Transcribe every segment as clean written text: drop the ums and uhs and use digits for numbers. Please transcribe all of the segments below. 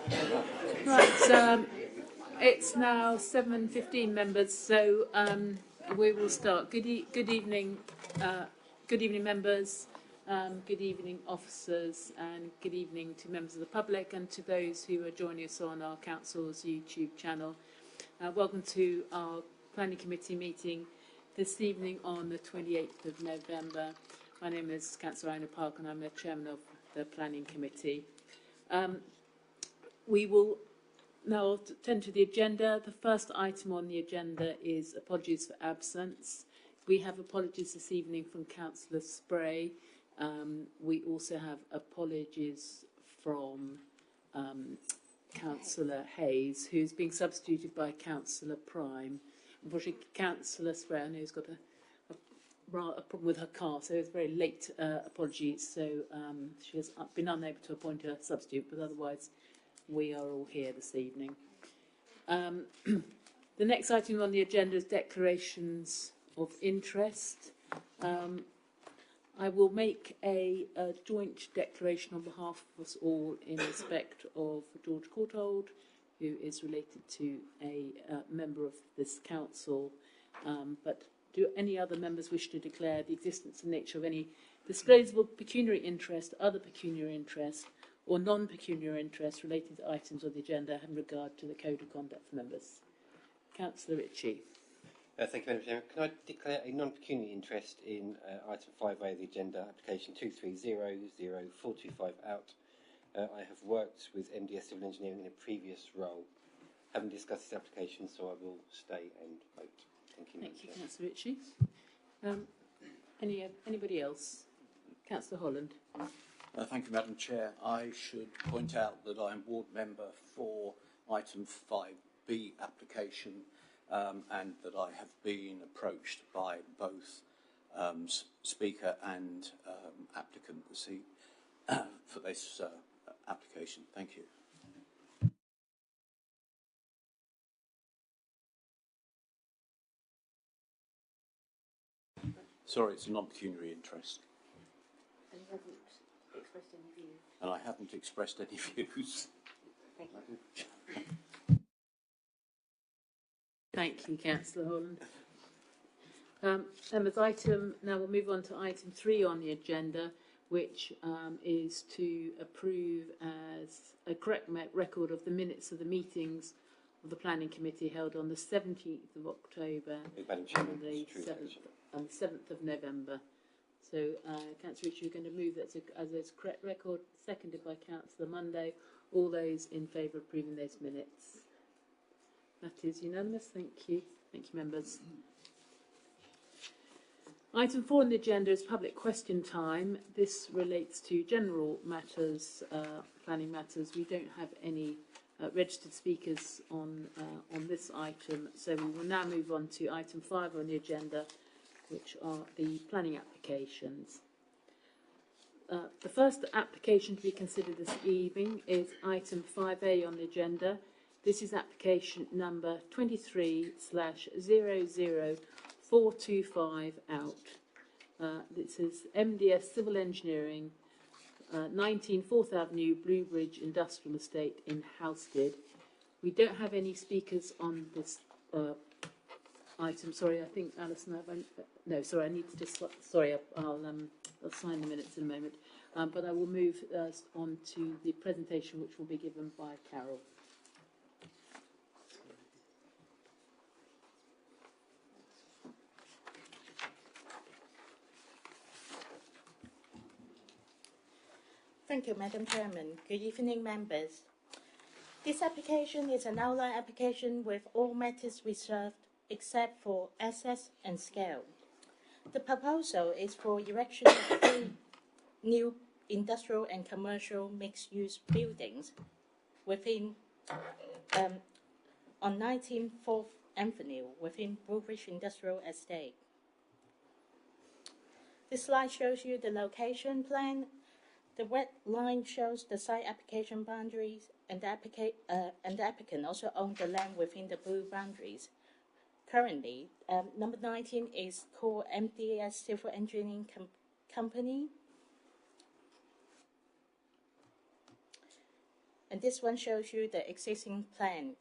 Right, it's now 7:15, members, so we will start. Good evening, members. Good evening, officers, and good evening to members of the public and to those who are joining us on our council's YouTube channel. Welcome to our planning committee meeting this evening on the 28th of November. My name is Councillor Ina Park, and I'm the chairman of the planning committee. We will now turn to the agenda. The first item on the agenda is apologies for absence. We have apologies this evening from Councillor Spray. We also have apologies from Councillor Hayes, who's being substituted by Councillor Prime. Unfortunately, Councillor Spray, I know, has got a problem with her car, so it's very late apologies. So she has been unable to appoint a substitute, but otherwise we are all here this evening. The next item on the agenda is declarations of interest. I will make a joint declaration on behalf of us all in respect of George Courtauld, who is related to a member of this council. But do any other members wish to declare the existence and nature of any disclosable pecuniary interest, other pecuniary interest, or non-pecuniary interest related to items on the agenda in regard to the Code of Conduct for members? Councillor Ritchie. Thank you, Madam Chairman. Can I declare a non-pecuniary interest in item 5A of the agenda, application 23000425 out? I have worked with MDS Civil Engineering in a previous role. Haven't discussed this application, so I will stay and vote. Thank you. Thank you, Councillor Ritchie. Anybody else? Councillor Holland. Thank you, Madam Chair. I should point out that I am ward member for item 5B application, and that I have been approached by both speaker and applicant for this application. Thank you. Sorry, it's a non-pecuniary interest. And you haven't expressed any views? And I haven't expressed any views. Thank you. Thank you, Councillor Holland. Now we'll move on to item 3 on the agenda, which is to approve as a correct record of the minutes of the meetings of the Planning Committee held on the 17th of October and the 7th of November. So, Councillor Ritchie, you're going to move that as a correct record, seconded by Councillor Monday. All those in favour of approving those minutes? That is unanimous. Thank you. Thank you, members. Item 4 on the agenda is public question time. This relates to general matters, planning matters. We don't have any registered speakers on this item, so we will now move on to item 5 on the agenda, which are the planning applications. The first application to be considered this evening is item 5A on the agenda. This is application number 23/00425 out. This is MDS Civil Engineering, 19 4th Avenue, Bluebridge Industrial Estate in Halstead. We don't have any speakers on this item. Sorry, I think Alison. No, sorry. I need to just. Sorry, I'll sign the minutes in a moment. But I will move on to the presentation, which will be given by Carol. Thank you, Madam Chairman. Good evening, members. This application is an outline application with all matters reserved except for access and scale. The proposal is for erection of 3 new industrial and commercial mixed-use buildings within on 19 4th Avenue within Bluebridge Industrial Estate. This slide shows you the location plan. The red line shows the site application boundaries, and the applicant also owns the land within the blue boundaries. Currently, number 19 is called MDS Civil Engineering Company. and this one shows you the existing plan.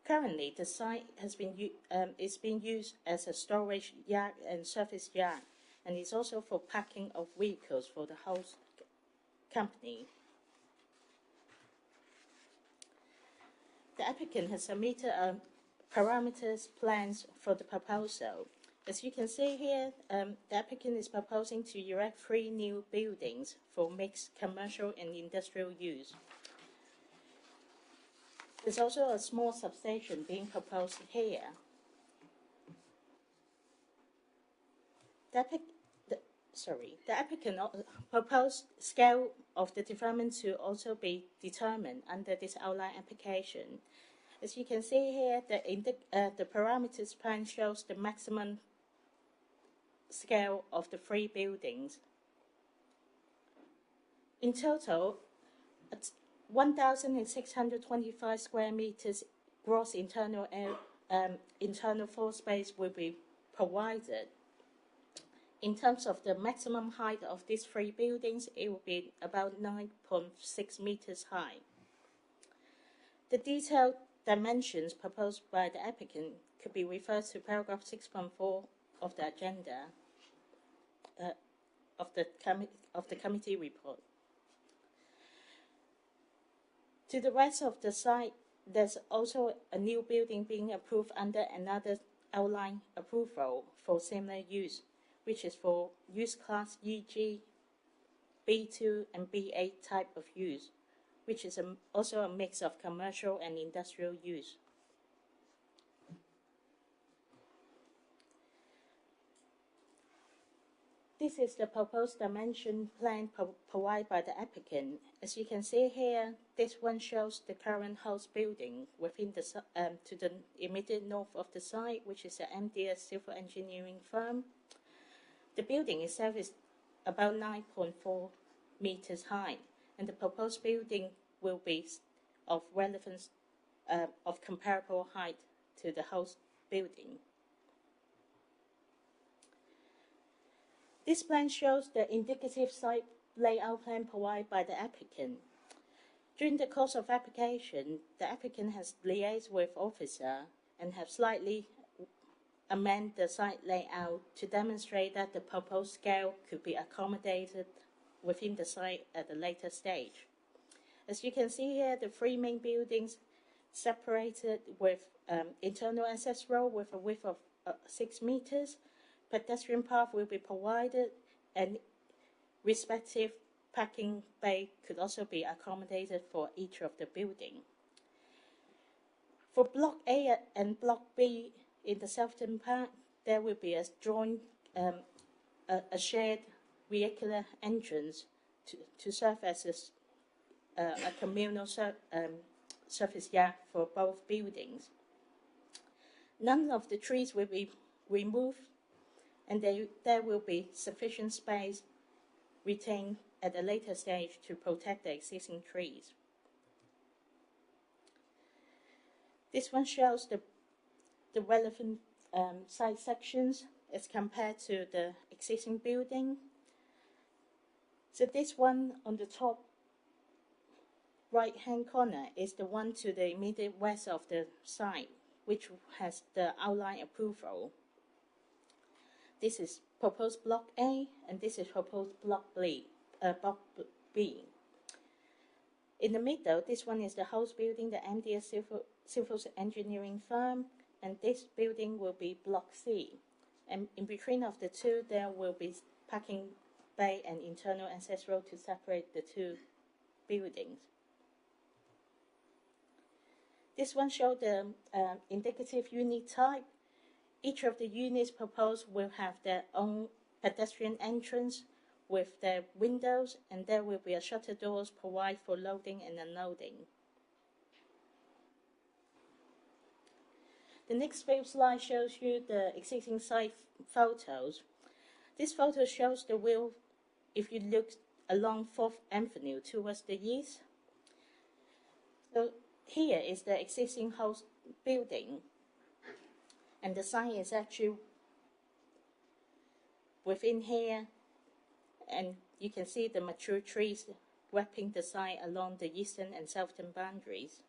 Currently, the site is being used as a storage yard and service yard, and is also for parking of vehicles for the host company. The applicant has submitted parameters plans for the proposal. As you can see here, the applicant is proposing to erect 3 new buildings for mixed commercial and industrial use. There's also a small substation being proposed here. The applicant proposed scale of the development to also be determined under this outline application. As you can see here, the parameters plan shows the maximum scale of the 3 buildings. In total, 1,625 square meters gross internal floor space will be provided. In terms of the maximum height of these 3 buildings, it will be about 9.6 meters high. The detailed dimensions proposed by the applicant could be referred to paragraph 6.4 of the agenda of the committee report. To the rest of the site, there's also a new building being approved under another outline approval for similar use, which is for use class EG, B2 and B8 type of use, which is also a mix of commercial and industrial use. This is the proposed dimension plan provided by the applicant. As you can see here, this one shows the current house building within the to the immediate north of the site, which is the MDS Civil Engineering firm. The building itself is about 9.4 meters high, and the proposed building will be of relevance, of comparable height to the house building. This plan shows the indicative site layout plan provided by the applicant. During the course of application, the applicant has liaised with officer and have slightly amend the site layout to demonstrate that the proposed scale could be accommodated within the site at a later stage. As you can see here, the 3 main buildings separated with internal access road with a width of 6 meters. Pedestrian path will be provided, and respective parking bay could also be accommodated for each of the building. For Block A and Block B in the Southern Park, there will be a joint, a shared vehicular entrance to serve as a communal surface yard for both buildings. None of the trees will be removed, and there will be sufficient space retained at a later stage to protect the existing trees. This one shows the relevant site sections as compared to the existing building. So this one on the top right hand corner is the one to the immediate west of the site, which has the outline approval. This is proposed Block A, and this is proposed Block B. In the middle, this one is the house building, the MDS Civil Engineering firm, and this building will be Block C. And in between of the two, there will be parking bay and internal access road to separate the 2 buildings. This one shows the indicative unit type. Each of the units proposed will have their own pedestrian entrance with their windows, and there will be a shutter doors provided for loading and unloading. The next few slides shows you the existing site photos. This photo shows the view if you look along 4th Avenue towards the east. So here is the existing house building, and the site is actually within here, and you can see the mature trees wrapping the site along the eastern and southern boundaries.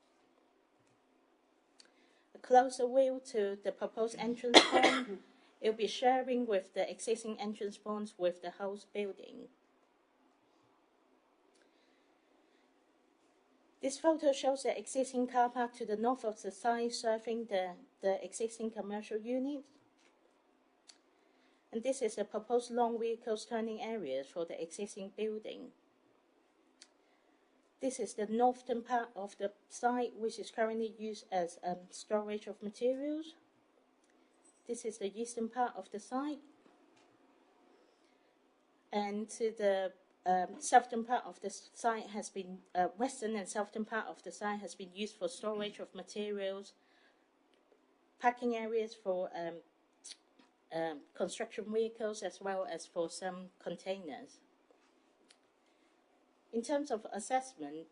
A closer view to the proposed entrance point, it will be sharing with the existing entrance points with the house building. This photo shows the existing car park to the north of the site, serving the existing commercial unit. And this is the proposed long vehicles turning areas for the existing building. This is the northern part of the site, which is currently used as storage of materials. This is the eastern part of the site. And to the southern part of the site has been, western and southern part of the site has been used for storage of materials, parking areas for construction vehicles, as well as for some containers. In terms of assessment,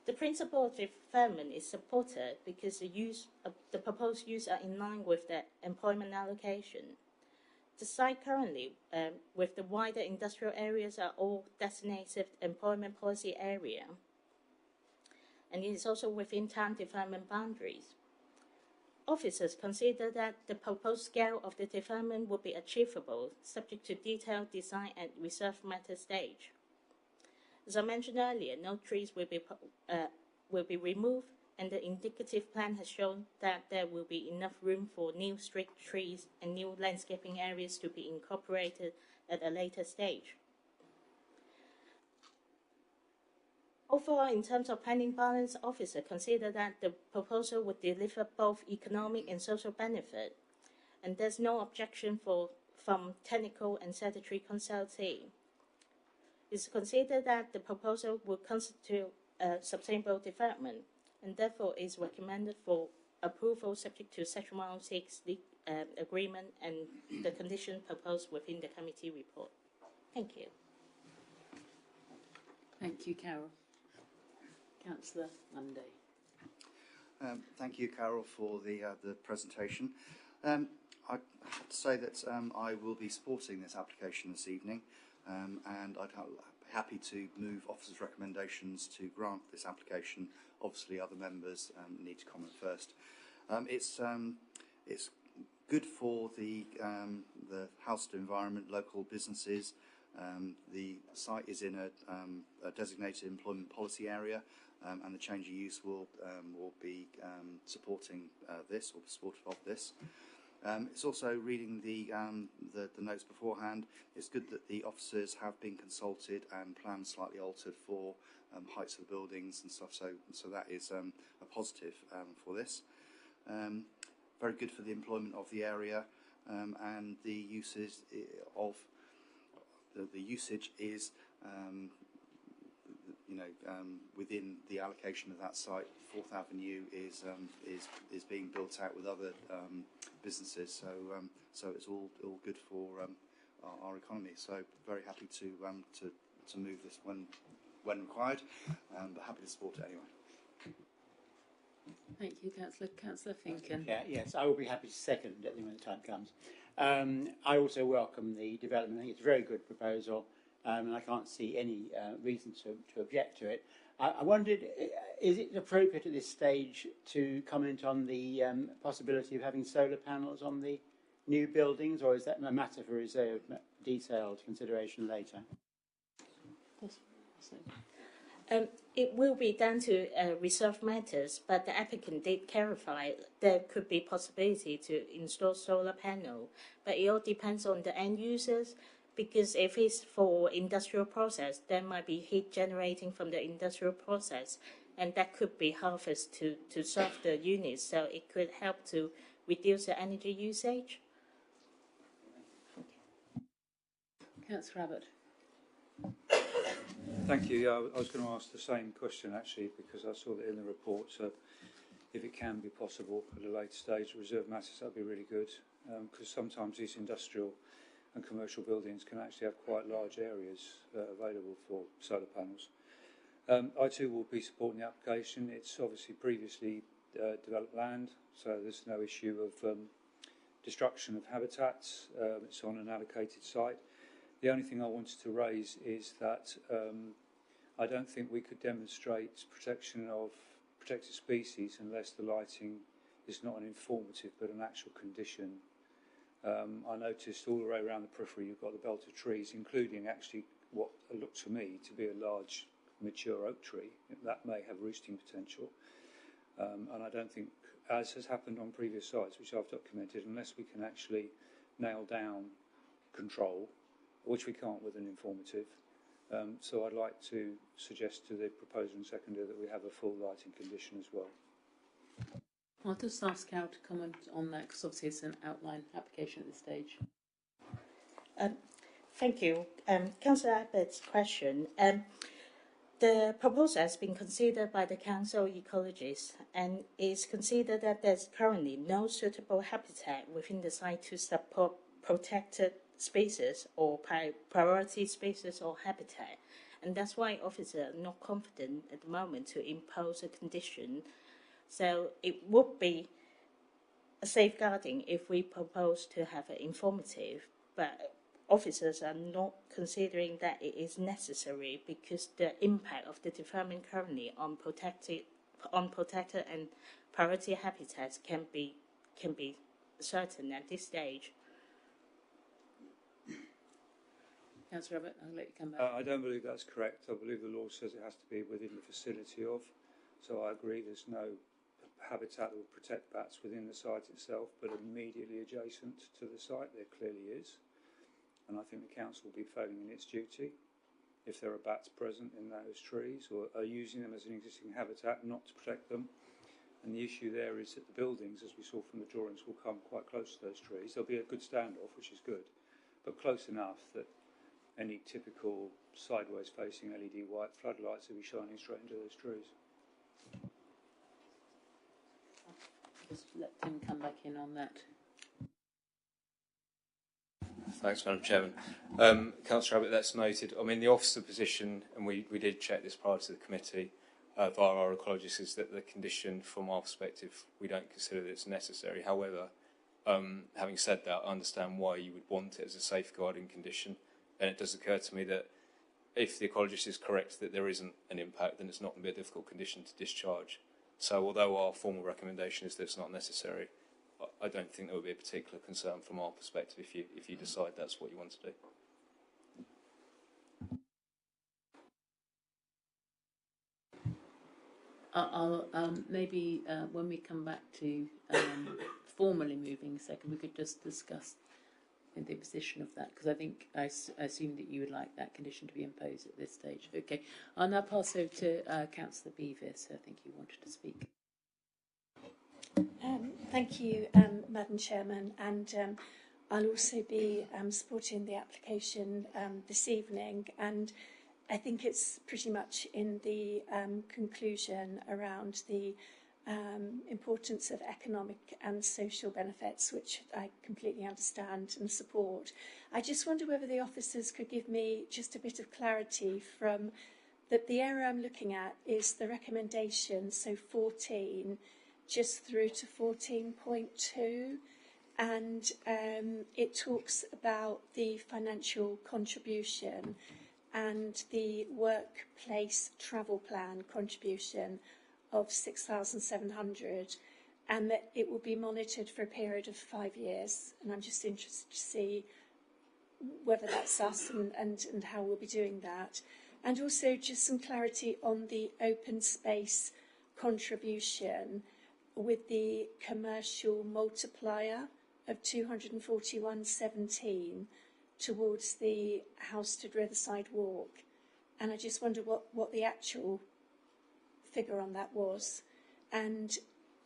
the principle of deferment is supported because the proposed use are in line with the employment allocation. The site currently, with the wider industrial areas, are all designated employment policy area, and it is also within town deferment boundaries. Officers consider that the proposed scale of the deferment will be achievable, subject to detailed design at reserved matter stage. As I mentioned earlier, no trees will be removed, and the indicative plan has shown that there will be enough room for new street trees and new landscaping areas to be incorporated at a later stage. Overall, in terms of planning balance, officers consider that the proposal would deliver both economic and social benefit, and there's no objection from technical and statutory consultee. It's considered that the proposal will constitute a sustainable development, and therefore is recommended for approval subject to Section 106 agreement and the condition proposed within the committee report. Thank you. Thank you, Carol. Councillor Munday. Thank you, Carol, for the presentation. I have to say that I will be supporting this application this evening, and I'd be happy to move officers' recommendations to grant this application. Obviously, other members need to comment first. It's good for the house environment, local businesses. The site is in a designated employment policy area, and the change of use will be supporting this, or supportive of this. It's also reading the notes beforehand. It's good that the officers have been consulted and plans slightly altered for heights of the buildings and stuff. So that is a positive for this. Very good for the employment of the area, and the uses of the usage is within the allocation of that site. Fourth Avenue is being built out with other businesses, so it's all good for our economy. So very happy to move this when required, but happy to support it anyway. Thank you, Councillor. Councillor Finken. Yeah, yes, I will be happy to second it when the time comes. I also welcome the development. I think it's a very good proposal, and I can't see any reason to object to it. I wondered, is it appropriate at this stage to comment on the possibility of having solar panels on the new buildings, or is that a matter for reserved, detailed consideration later? It will be down to reserved matters, but the applicant did clarify there could be possibility to install solar panel, but it all depends on the end users, because if it's for industrial process, there might be heat generating from the industrial process, and that could be harvested to serve the units, so it could help to reduce the energy usage. Councillor Abbott. Thank you. Yeah, I was going to ask the same question actually, because I saw that in the report. So, if it can be possible at a later stage, reserve matters, that'd be really good, because sometimes these industrial and commercial buildings can actually have quite large areas available for solar panels. I too will be supporting the application. It's obviously previously developed land, so there's no issue of destruction of habitats. It's on an allocated site. The only thing I wanted to raise is that I don't think we could demonstrate protection of protected species unless the lighting is not an informative but an actual condition. I noticed all the way around the periphery you've got the belt of trees, including actually what looked to me to be a large mature oak tree that may have roosting potential. And I don't think, as has happened on previous sites, which I've documented, unless we can actually nail down control, which we can't with an informative. So I'd like to suggest to the proposer and seconder that we have a full lighting condition as well. I'll just ask Carol to comment on that, because obviously it's an outline application at this stage. Thank you. Councillor Abbott's question. The proposal has been considered by the council ecologists and is considered that there's currently no suitable habitat within the site to support protected species or priority species or habitat. And that's why officers are not confident at the moment to impose a condition. So it would be a safeguarding if we propose to have an informative, but officers are not considering that it is necessary because the impact of the development currently on protected and priority habitats can be certain at this stage. Councillor Abbott, I'll let you come back. I don't believe that's correct. I believe the law says it has to be within the vicinity of. So I agree there's no habitat that will protect bats within the site itself, but immediately adjacent to the site there clearly is. And I think the council will be failing in its duty if there are bats present in those trees or are using them as an existing habitat not to protect them. And the issue there is that the buildings, as we saw from the drawings, will come quite close to those trees. There'll be a good standoff, which is good, but close enough that any typical sideways facing LED white floodlights will be shining straight into those trees. Just let Tim come back in on that. Thanks, Madam Chairman. Councillor Abbott, that's noted. I mean, the officer position, and we did check this prior to the committee via our ecologists, is that the condition, from our perspective, we don't consider that it's necessary. However, having said that, I understand why you would want it as a safeguarding condition. And it does occur to me that if the ecologist is correct that there isn't an impact, then it's not going to be a difficult condition to discharge. So although our formal recommendation is that it's not necessary, I don't think there would be a particular concern from our perspective if you decide that's what you want to do. I'll maybe when we come back to formally moving a second, we could just discuss the position of that, because I think I assume that you would like that condition to be imposed at this stage. Okay, I'll now pass over to Councillor Bevis. I think you wanted to speak. Thank you, Madam Chairman, and I'll also be supporting the application this evening, and I think it's pretty much in the conclusion around the importance of economic and social benefits, which I completely understand and support. I just wonder whether the officers could give me just a bit of clarity from that the area I'm looking at is the recommendation, so 14, just through to 14.2, and it talks about the financial contribution and the workplace travel plan contribution of 6,700, and that it will be monitored for a period of 5 years. And I'm just interested to see whether that's us and how we'll be doing that. And also just some clarity on the open space contribution with the commercial multiplier of 241.17 towards the Housestead Riverside Walk. And I just wonder what the actual figure on that was, and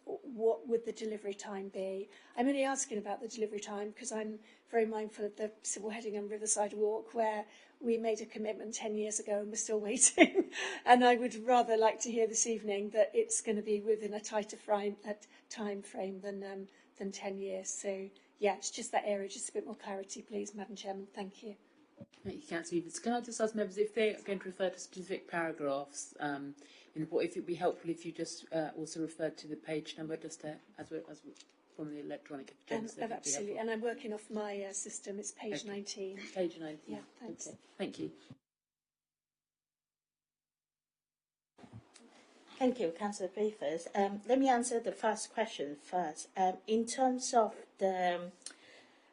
what would the delivery time be? I'm only asking about the delivery time because I'm very mindful of the Sybil Hedingham Riverside Walk, where we made a commitment 10 years ago and we're still waiting. And I would rather like to hear this evening that it's going to be within a tighter time frame than 10 years. So yeah, it's just that area, just a bit more clarity, please, Madam Chairman. Thank you. Thank you, Councillor Bevis. Can I just ask members if they are going to refer to specific paragraphs in the report. If it would be helpful if you just also referred to the page number, just as from the electronic agenda. So Absolutely, and I'm working off my system. It's page Okay. 19. Page 19. Yeah, thanks. Okay. Thank you. Thank you, Councillor Griffiths. Let me answer the first question first. In terms of the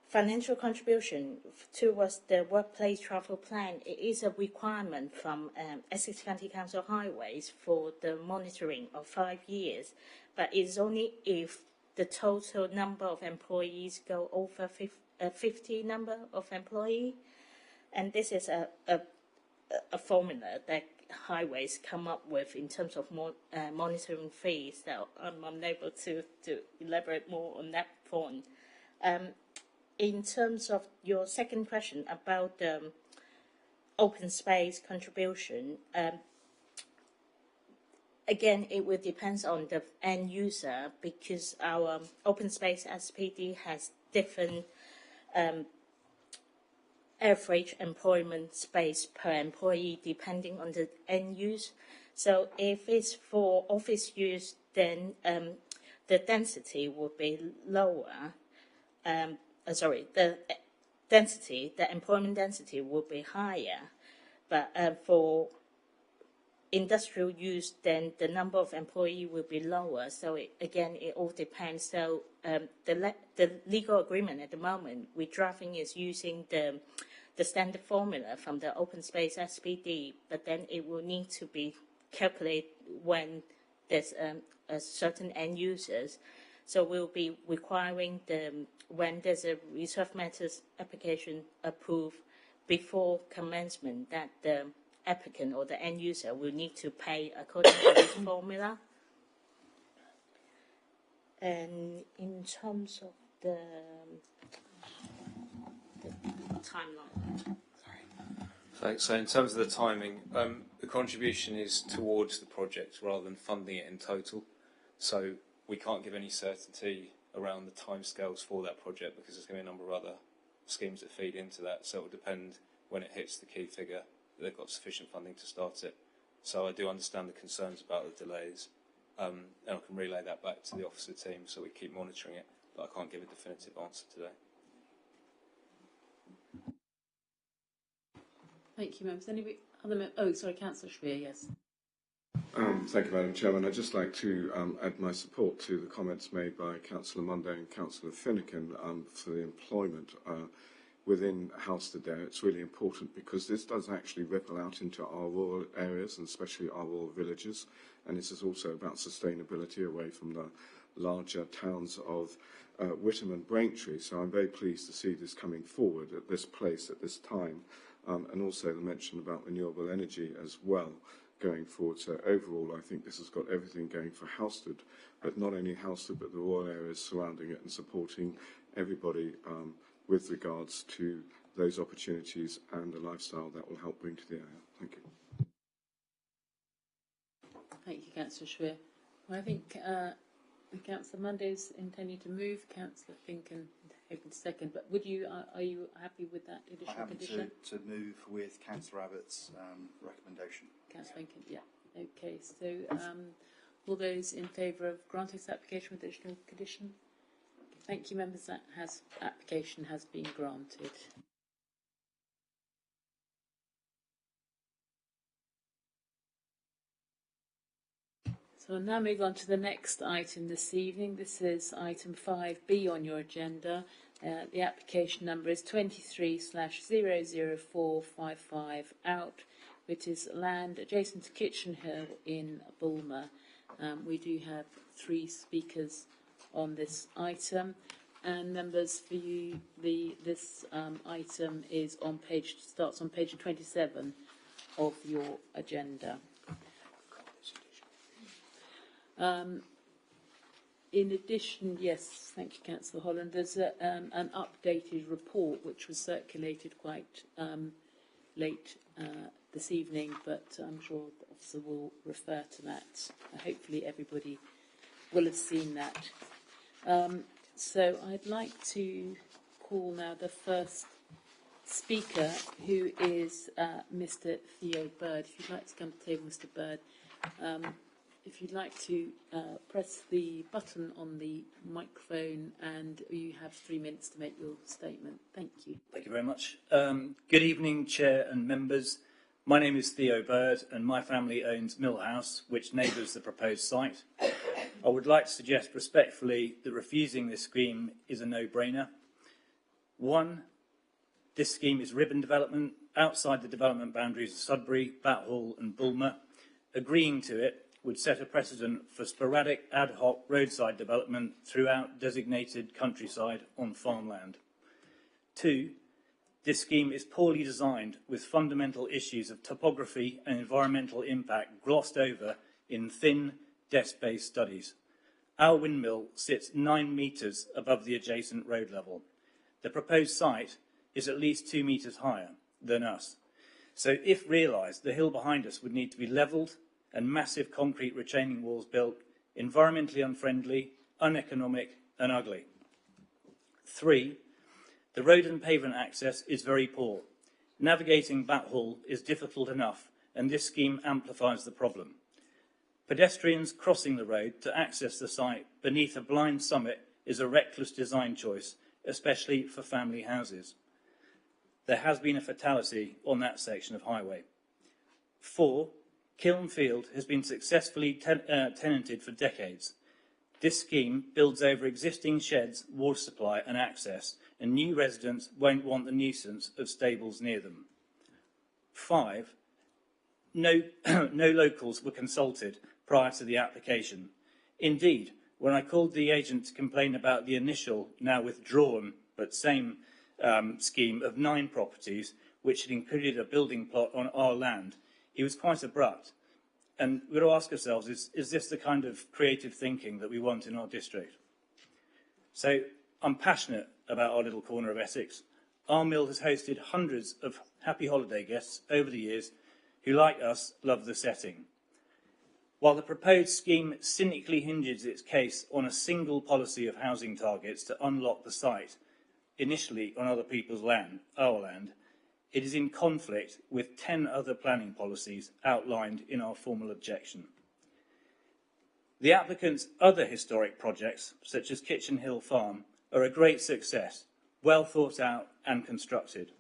financial contribution towards the workplace travel plan, it is a requirement from Essex County Council Highways for the monitoring of 5 years, but it's only if the total number of employees go over 50 number of employees, and this is a formula that highways come up with in terms of monitoring fees. So I'm unable to elaborate more on that point. In terms of your second question about open space contribution, again, it will depend on the end user, because our open space SPD has different average employment space per employee depending on the end use. So if it's for office use, then the density will be lower. The employment density will be higher. But for industrial use, then the number of employees will be lower. So it all depends. So the legal agreement at the moment we're drafting is using the standard formula from the open space SPD, but then it will need to be calculated when there's a certain end users. So we'll be requiring when there's a reserve matters application approved before commencement, that the applicant or the end user will need to pay according to this formula. And in terms of the timeline. Thanks. So in terms of the timing, the contribution is towards the project rather than funding it in total. So we can't give any certainty around the timescales for that project because there's going to be a number of other schemes that feed into that. So it will depend when it hits the key figure that they've got sufficient funding to start it. So I do understand the concerns about the delays, and I can relay that back to the officer team so we keep monitoring it, but I can't give a definitive answer today. Thank you, members. Any other? Oh, sorry, Councillor Spear. Yes. Thank you, Madam Chairman. I'd just like to add my support to the comments made by Councillor Munday and Councillor Finnegan for the employment within Halstead there. It's really important because this does actually ripple out into our rural areas and especially our rural villages, and this is also about sustainability away from the larger towns of Witham and Braintree. So I'm very pleased to see this coming forward at this place at this time, and also the mention about renewable energy as well going forward. So overall, I think this has got everything going for Halstead, but not only Halstead, but the rural areas surrounding it and supporting everybody with regards to those opportunities and the lifestyle that will help bring to the area. Thank you. Thank you, Councillor Spear. Well, I think Councillor Monday's intending to move. Councillor Fink and hoping to second. But are you happy with that additional condition? I'm happy to move with Councillor Abbott's recommendation. Councillor Fink, yeah. Okay. So all those in favour of granting this application with additional condition? Thank you, members. That application has been granted. So we'll now move on to the next item this evening. This is item 5B on your agenda. The application number is 23/00455 out, which is land adjacent to Kitchen Hill in Bulmer. We do have 3 speakers on this item, and members, for you, this item is starts on page 27 of your agenda. In addition, yes, thank you, Councillor Holland. There's an updated report which was circulated quite late this evening, but I'm sure the officer will refer to that. Hopefully, everybody will have seen that. So I'd like to call now the first speaker, who is Mr. Theo Bird. If you'd like to come to the table, Mr. Bird. If you'd like to press the button on the microphone, and you have 3 minutes to make your statement. Thank you. Thank you very much. Good evening, Chair and members. My name is Theo Bird, and my family owns Mill House, which neighbours the proposed site. I would like to suggest respectfully that refusing this scheme is a no-brainer. One, this scheme is ribbon development outside the development boundaries of Sudbury, Bathall and Bulmer. Agreeing to it would set a precedent for sporadic ad hoc roadside development throughout designated countryside on farmland. Two, this scheme is poorly designed with fundamental issues of topography and environmental impact glossed over in thin, desk-based studies. Our windmill sits 9 metres above the adjacent road level. The proposed site is at least 2 metres higher than us. So if realised, the hill behind us would need to be levelled and massive concrete retaining walls built, environmentally unfriendly, uneconomic and ugly. 3, the road and pavement access is very poor. Navigating Bathall is difficult enough, and this scheme amplifies the problem. Pedestrians crossing the road to access the site beneath a blind summit is a reckless design choice, especially for family houses. There has been a fatality on that section of highway. 4, Kiln Field has been successfully tenanted for decades. This scheme builds over existing sheds, water supply and access, and new residents won't want the nuisance of stables near them. 5, no locals were consulted prior to the application. Indeed, when I called the agent to complain about the initial, now withdrawn, but same scheme of 9 properties, which had included a building plot on our land, he was quite abrupt. And we've got to ask ourselves, is this the kind of creative thinking that we want in our district? So I'm passionate about our little corner of Essex. Our mill has hosted hundreds of happy holiday guests over the years who, like us, love the setting. While the proposed scheme cynically hinges its case on a single policy of housing targets to unlock the site, initially on other people's land, our land, it is in conflict with 10 other planning policies outlined in our formal objection. The applicant's other historic projects, such as Kitchen Hill Farm, are a great success, well thought out and constructed.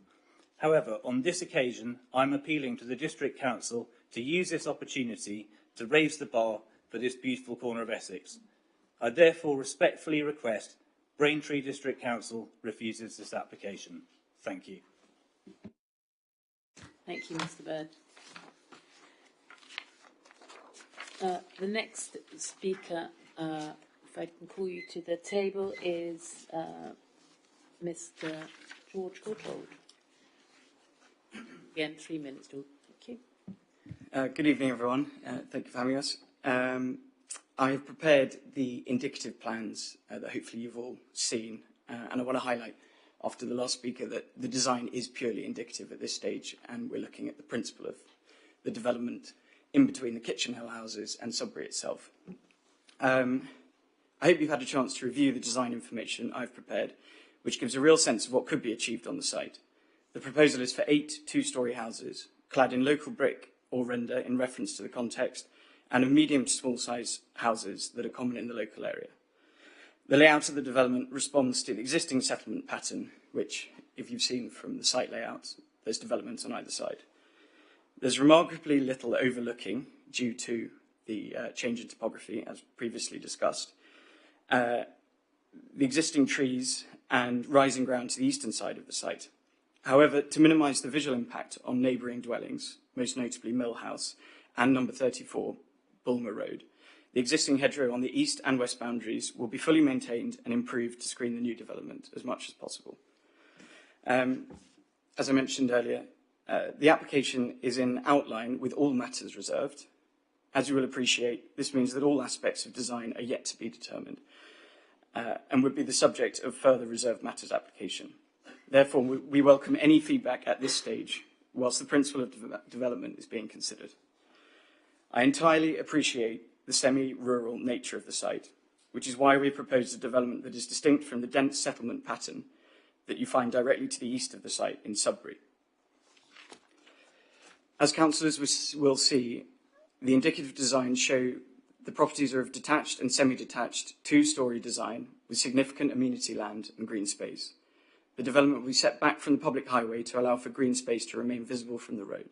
However, on this occasion, I'm appealing to the District Council to use this opportunity to raise the bar for this beautiful corner of Essex. I therefore respectfully request Braintree District Council refuses this application. Thank you. Thank you, Mr. Bird. The next speaker, if I can call you to the table, is Mr. George Goodhold. Again, 3 minutes. Thank you. Good evening, everyone. Thank you for having us. I have prepared the indicative plans that hopefully you've all seen, and I want to highlight after the last speaker that the design is purely indicative at this stage, and we're looking at the principle of the development in between the Kitchen Hill houses and Sudbury itself. I hope you've had a chance to review the design information I've prepared, which gives a real sense of what could be achieved on the site. The proposal is for 8 two-storey houses, clad in local brick or render in reference to the context, and of medium to small size houses that are common in the local area. The layout of the development responds to the existing settlement pattern, which, if you've seen from the site layout, there's developments on either side. There's remarkably little overlooking due to the change in topography, as previously discussed. The existing trees and rising ground to the eastern side of the site. However, to minimise the visual impact on neighbouring dwellings, most notably Mill House and number 34, Bulmer Road, the existing hedgerow on the east and west boundaries will be fully maintained and improved to screen the new development as much as possible. As I mentioned earlier, the application is in outline with all matters reserved. As you will appreciate, this means that all aspects of design are yet to be determined and would be the subject of further reserved matters application. Therefore, we welcome any feedback at this stage whilst the principle of development is being considered. I entirely appreciate the semi-rural nature of the site, which is why we propose a development that is distinct from the dense settlement pattern that you find directly to the east of the site in Sudbury. As councillors will see, The indicative designs show the properties are of detached and semi-detached two-storey design with significant amenity land and green space. The development will be set back from the public highway to allow for green space to remain visible from the road.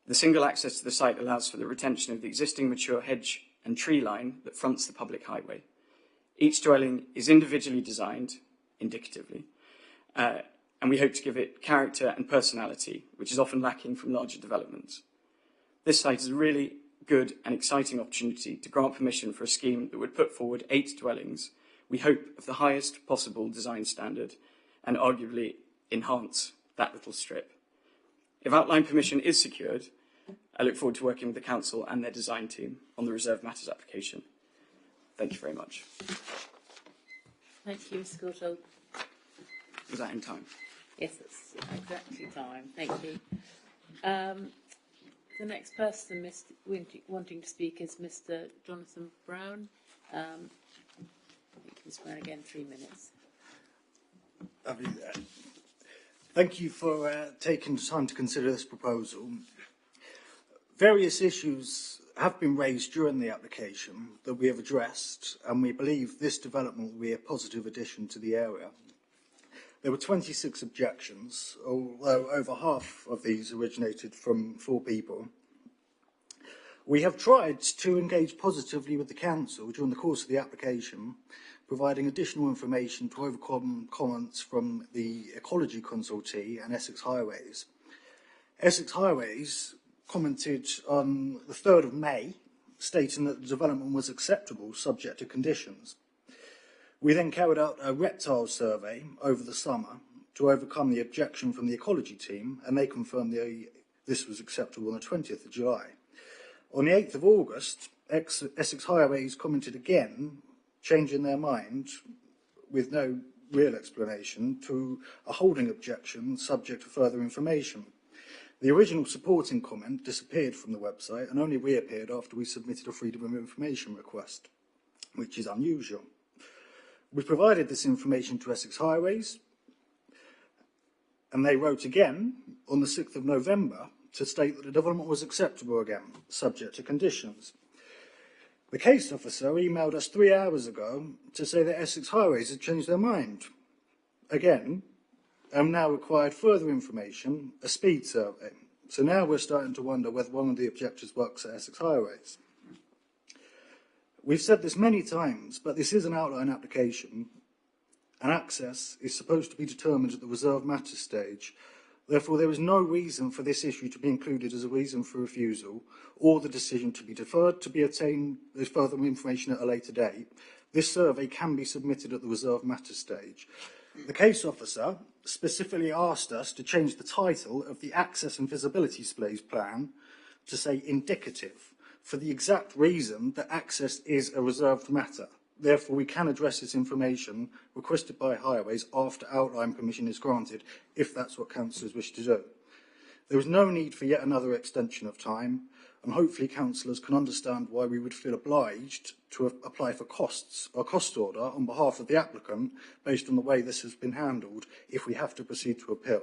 The single access to the site allows for the retention of the existing mature hedge and tree line that fronts the public highway. Each dwelling is individually designed, indicatively, and we hope to give it character and personality, which is often lacking from larger developments. This site is a really good and exciting opportunity to grant permission for a scheme that would put forward 8 dwellings, we hope of the highest possible design standard, and arguably enhance that little strip. If outline permission is secured, I look forward to working with the Council and their design team on the Reserved Matters application. Thank you very much. Thank you, Mr. Goodall. Was that in time? Yes, that's exactly time. Thank you. The next person wanting to speak is Mr. Jonathan Brown. Thank you, Mr. Brown, again, 3 minutes. Thank you for taking the time to consider this proposal. Various issues have been raised during the application that we have addressed, and we believe this development will be a positive addition to the area. There were 26 objections, although over half of these originated from 4 people. We have tried to engage positively with the Council during the course of the application, providing additional information to overcome comments from the Ecology Consultee and Essex Highways. Essex Highways commented on the 3rd of May, stating that the development was acceptable subject to conditions. We then carried out a reptile survey over the summer to overcome the objection from the ecology team, and they confirmed this was acceptable on the 20th of July. On the 8th of August, Essex Highways commented again, changing their mind with no real explanation to a holding objection subject to further information. The original supporting comment disappeared from the website and only reappeared after we submitted a Freedom of Information request, which is unusual. We provided this information to Essex Highways, and they wrote again on the 6th of November to state that the development was acceptable again, subject to conditions. The case officer emailed us 3 hours ago to say that Essex Highways had changed their mind. Again, and now required further information, a speed survey. So now we're starting to wonder whether one of the objectors works at Essex Highways. We've said this many times, but this is an outline application, and access is supposed to be determined at the Reserved Matters stage. Therefore, there is no reason for this issue to be included as a reason for refusal, or the decision to be deferred to be obtained with further information at a later date. This survey can be submitted at the Reserved Matters stage. The case officer specifically asked us to change the title of the Access and Visibility Displays Plan to say indicative, for the exact reason that access is a reserved matter. Therefore, we can address this information requested by Highways after outline permission is granted, if that's what councillors wish to do. There is no need for yet another extension of time, and hopefully councillors can understand why we would feel obliged to apply for a cost order on behalf of the applicant based on the way this has been handled if we have to proceed to appeal.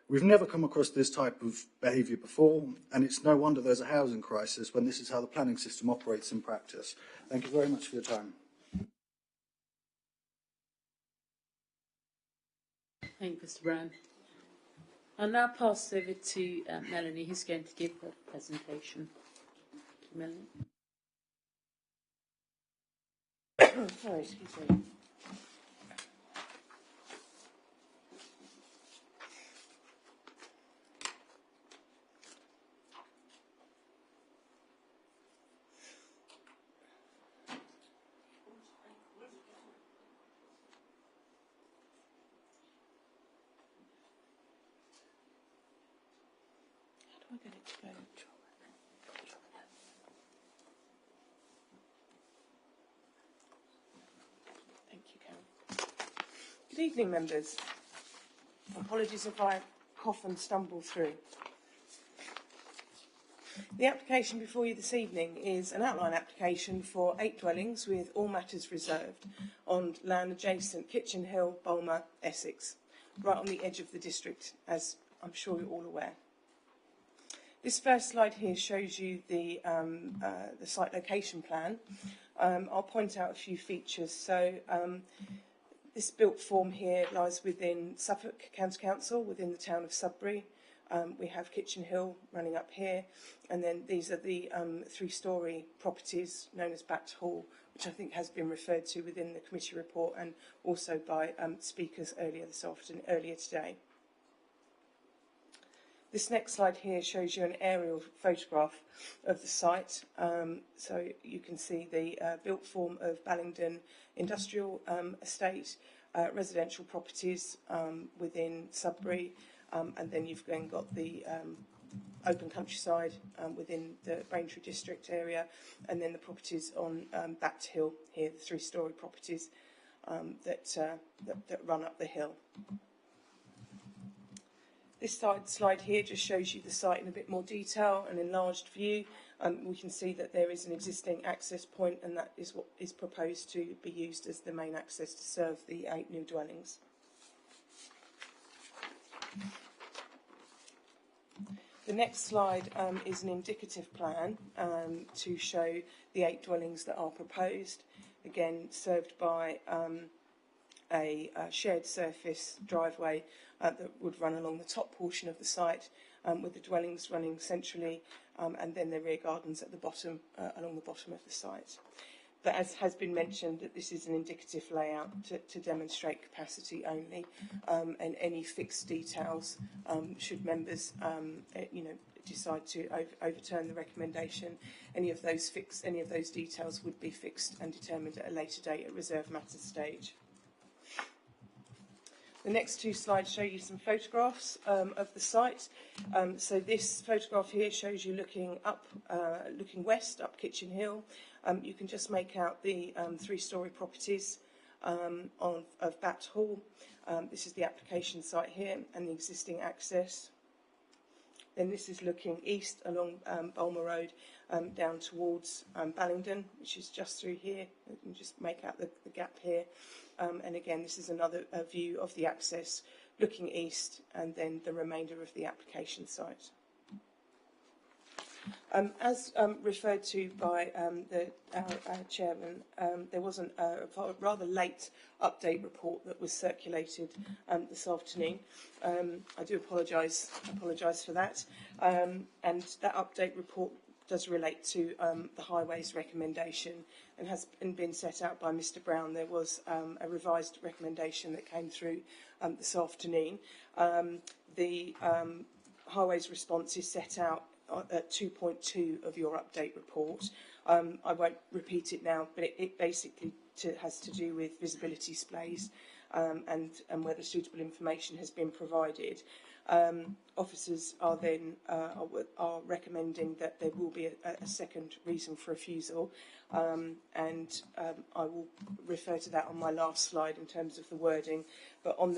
We've never come across this type of behaviour before, and it's no wonder there's a housing crisis when this is how the planning system operates in practice. Thank you very much for your time. Thank you, Mr. Brown. I'll now pass over to Melanie, who's going to give her presentation. Melanie. Sorry, excuse me. How do I get it to go? Thank you, Karen. Good evening, members. Apologies if I cough and stumble through. The application before you this evening is an outline application for 8 dwellings with all matters reserved on land adjacent Kitchen Hill, Bulmer, Essex, right on the edge of the district, as I'm sure you're all aware. This first slide here shows you the site location plan. I'll point out a few features. So this built form here lies within Suffolk County Council, within the town of Sudbury. We have Kitchen Hill running up here, and then these are the 3-storey properties known as Batt Hall, which I think has been referred to within the committee report and also by speakers earlier today. This next slide here shows you an aerial photograph of the site. So you can see the built form of Ballingdon Industrial Estate, residential properties within Sudbury, and then you've then got the open countryside within the Braintree district area, and then the properties on Batt Hill here, the 3-storey properties that run up the hill. This slide here just shows you the site in a bit more detail, an enlarged view. We can see that there is an existing access point, and that is what is proposed to be used as the main access to serve the 8 new dwellings. The next slide is an indicative plan to show the 8 dwellings that are proposed, again served by a shared surface driveway that would run along the top portion of the site, with the dwellings running centrally, and then the rear gardens at the bottom, along the bottom of the site. But as has been mentioned, that this is an indicative layout to demonstrate capacity only, and any fixed details, should members, decide to overturn the recommendation, any of those details would be fixed and determined at a later date at reserved matters stage. The next 2 slides show you some photographs of the site. So this photograph here shows you looking west, up Kitchen Hill. You can just make out the 3-storey properties of Batt Hall. This is the application site here and the existing access. Then this is looking east along Bulmer Road down towards Ballingdon, which is just through here. You can just make out the gap here. And again, this is another view of the access looking east, and then the remainder of the application site. As referred to by our chairman, there was a rather late update report that was circulated this afternoon. I do apologise for that. And that update report does relate to the Highways recommendation and has been set out by Mr Brown. There was a revised recommendation that came through this afternoon. The Highways response is set out at 2.2 of your update report. I won't repeat it now, but it basically has to do with visibility displays and whether suitable information has been provided. Officers are then are recommending that there will be a second reason for refusal, and I will refer to that on my last slide in terms of the wording. But on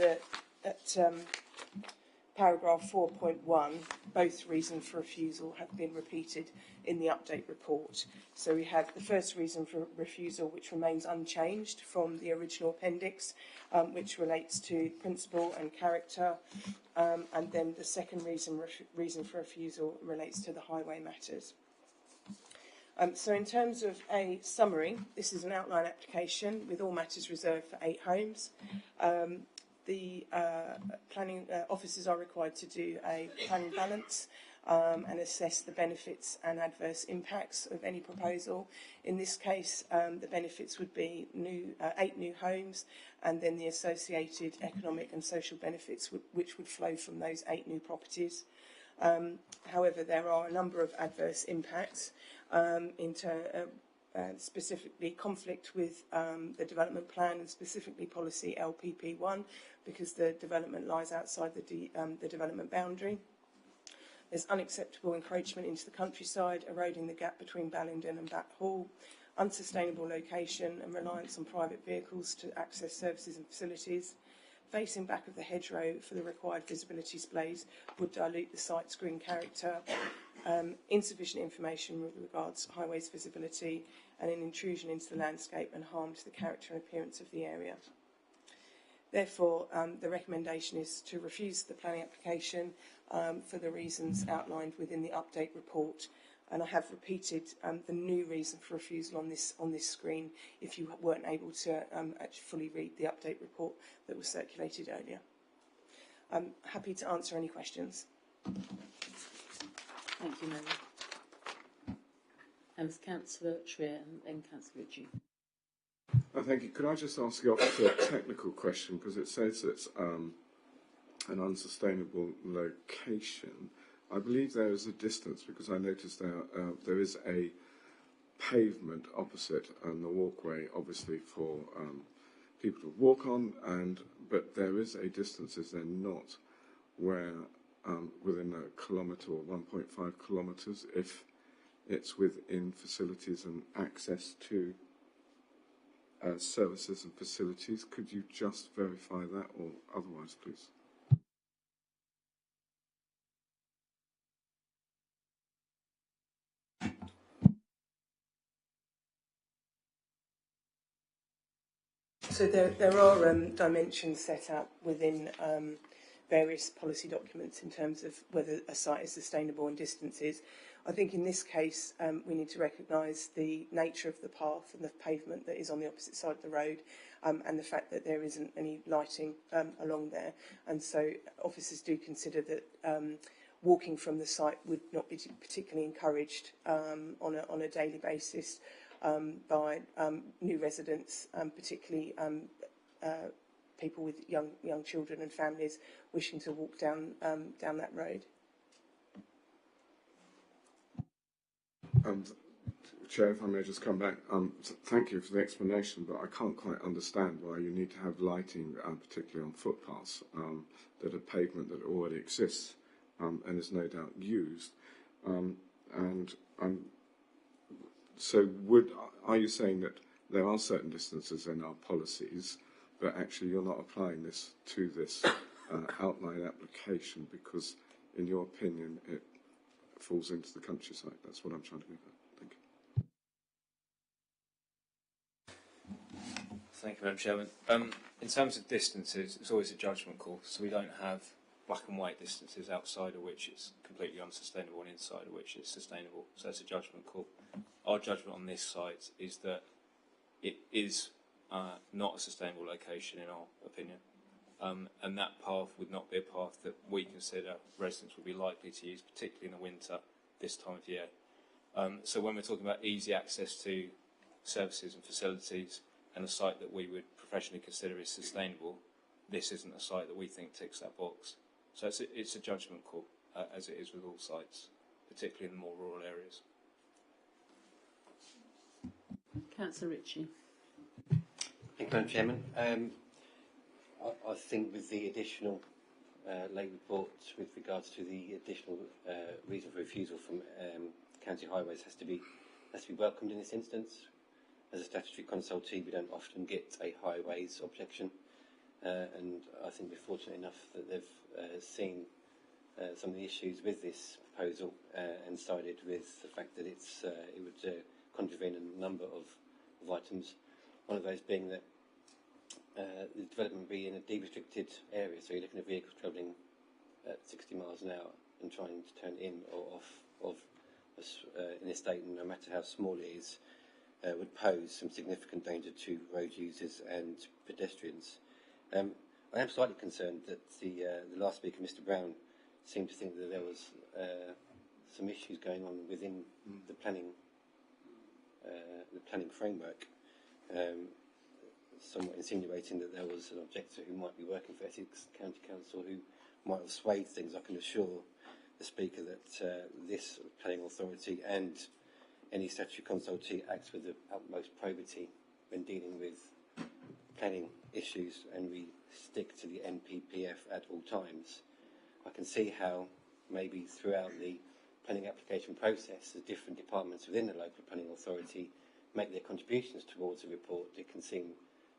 paragraph 4.1, both reasons for refusal have been repeated in the update report. So we have the first reason for refusal, which remains unchanged from the original appendix, which relates to principle and character, and then the second reason for refusal relates to the highway matters. So in terms of a summary, this is an outline application with all matters reserved for 8 homes. The planning officers are required to do a planning balance and assess the benefits and adverse impacts of any proposal. In this case, the benefits would be 8 new homes, and then the associated economic and social benefits which would flow from those 8 new properties. However, there are a number of adverse impacts, specifically conflict with the development plan and specifically policy LPP1, because the development lies outside the development boundary. There's unacceptable encroachment into the countryside, eroding the gap between Ballingdon and Batt Hall, unsustainable location and reliance on private vehicles to access services and facilities. Facing back of the hedgerow for the required visibility displays would dilute the site's green character. Insufficient information with regards to highways visibility, and an intrusion into the landscape and harm to the character and appearance of the area. Therefore, the recommendation is to refuse the planning application for the reasons outlined within the update report. And I have repeated the new reason for refusal on this screen if you weren't able to actually fully read the update report that was circulated earlier. I'm happy to answer any questions. Thank you, Mary. Councillor Schreer and then Councillor Ritchie. Thank you. Could I just ask the officer a technical question, because it says it's an unsustainable location. I believe there is a distance, because I noticed there is a pavement opposite and the walkway, obviously for people to walk on, but there is a distance, is there not, where within a kilometre or 1.5 kilometres, if it's within facilities and access to services and facilities. Could you just verify that, or otherwise, please? So there are dimensions set out within various policy documents in terms of whether a site is sustainable and distances. I think in this case we need to recognise the nature of the path and the pavement that is on the opposite side of the road, and the fact that there isn't any lighting along there. And so officers do consider that walking from the site would not be particularly encouraged on a daily basis by new residents, particularly people with young children and families wishing to walk down that road. Chair, if I may just come back, thank you for the explanation, but I can't quite understand why you need to have lighting, particularly on footpaths, that are pavement that already exists and is no doubt used. So are you saying that there are certain distances in our policies, but actually you're not applying this to this outline application because, in your opinion, it falls into the countryside? That's what I'm trying to get at. Thank you. Thank you, Madam Chairman. In terms of distances, it's always a judgment call, so we don't have black and white distances outside of which it's completely unsustainable and inside of which it's sustainable. So it's a judgment call. Our judgment on this site is that it is not a sustainable location in our opinion, and that path would not be a path that we consider residents would be likely to use, particularly in the winter this time of year. So when we're talking about easy access to services and facilities and a site that we would professionally consider is sustainable, this isn't a site that we think ticks that box. So it's a judgment call, as it is with all sites, particularly in the more rural areas. Councillor Ritchie. Thank you, Madam Chairman. I think with the additional late report with regards to the additional reason for refusal from County Highways has to be welcomed in this instance. As a statutory consultee, we don't often get a highways objection, and I think we're fortunate enough that they've seen some of the issues with this proposal and sided with the fact that it would contravene a number of items. One of those being that the development be in a de-restricted area, so you're looking at vehicles travelling at 60 miles an hour and trying to turn in or off of an estate, and no matter how small it is, would pose some significant danger to road users and pedestrians. I am slightly concerned that the last speaker, Mr. Brown, seemed to think that there was some issues going on within the planning framework, somewhat insinuating that there was an objector who might be working for Essex County Council who might have swayed things. I can assure the speaker that this planning authority and any statutory consultee acts with the utmost probity when dealing with planning issues, and we stick to the NPPF at all times. I can see how maybe throughout the planning application process, the different departments within the local planning authority make their contributions towards a report. It can seem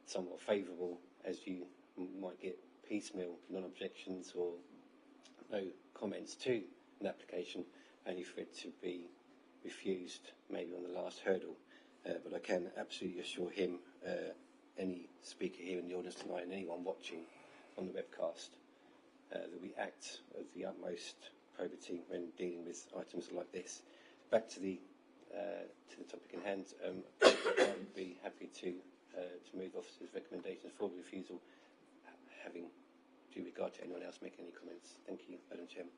somewhat favourable, as you might get piecemeal non-objections or no comments to an application, only for it to be refused maybe on the last hurdle. But I can absolutely assure him any speaker here in the audience tonight and anyone watching on the webcast that we act with the utmost probity when dealing with items like this. Back to the topic in hand, I would be happy to move officers' recommendations for the refusal, having due regard to anyone else making any comments. Thank you, Madam Chairman.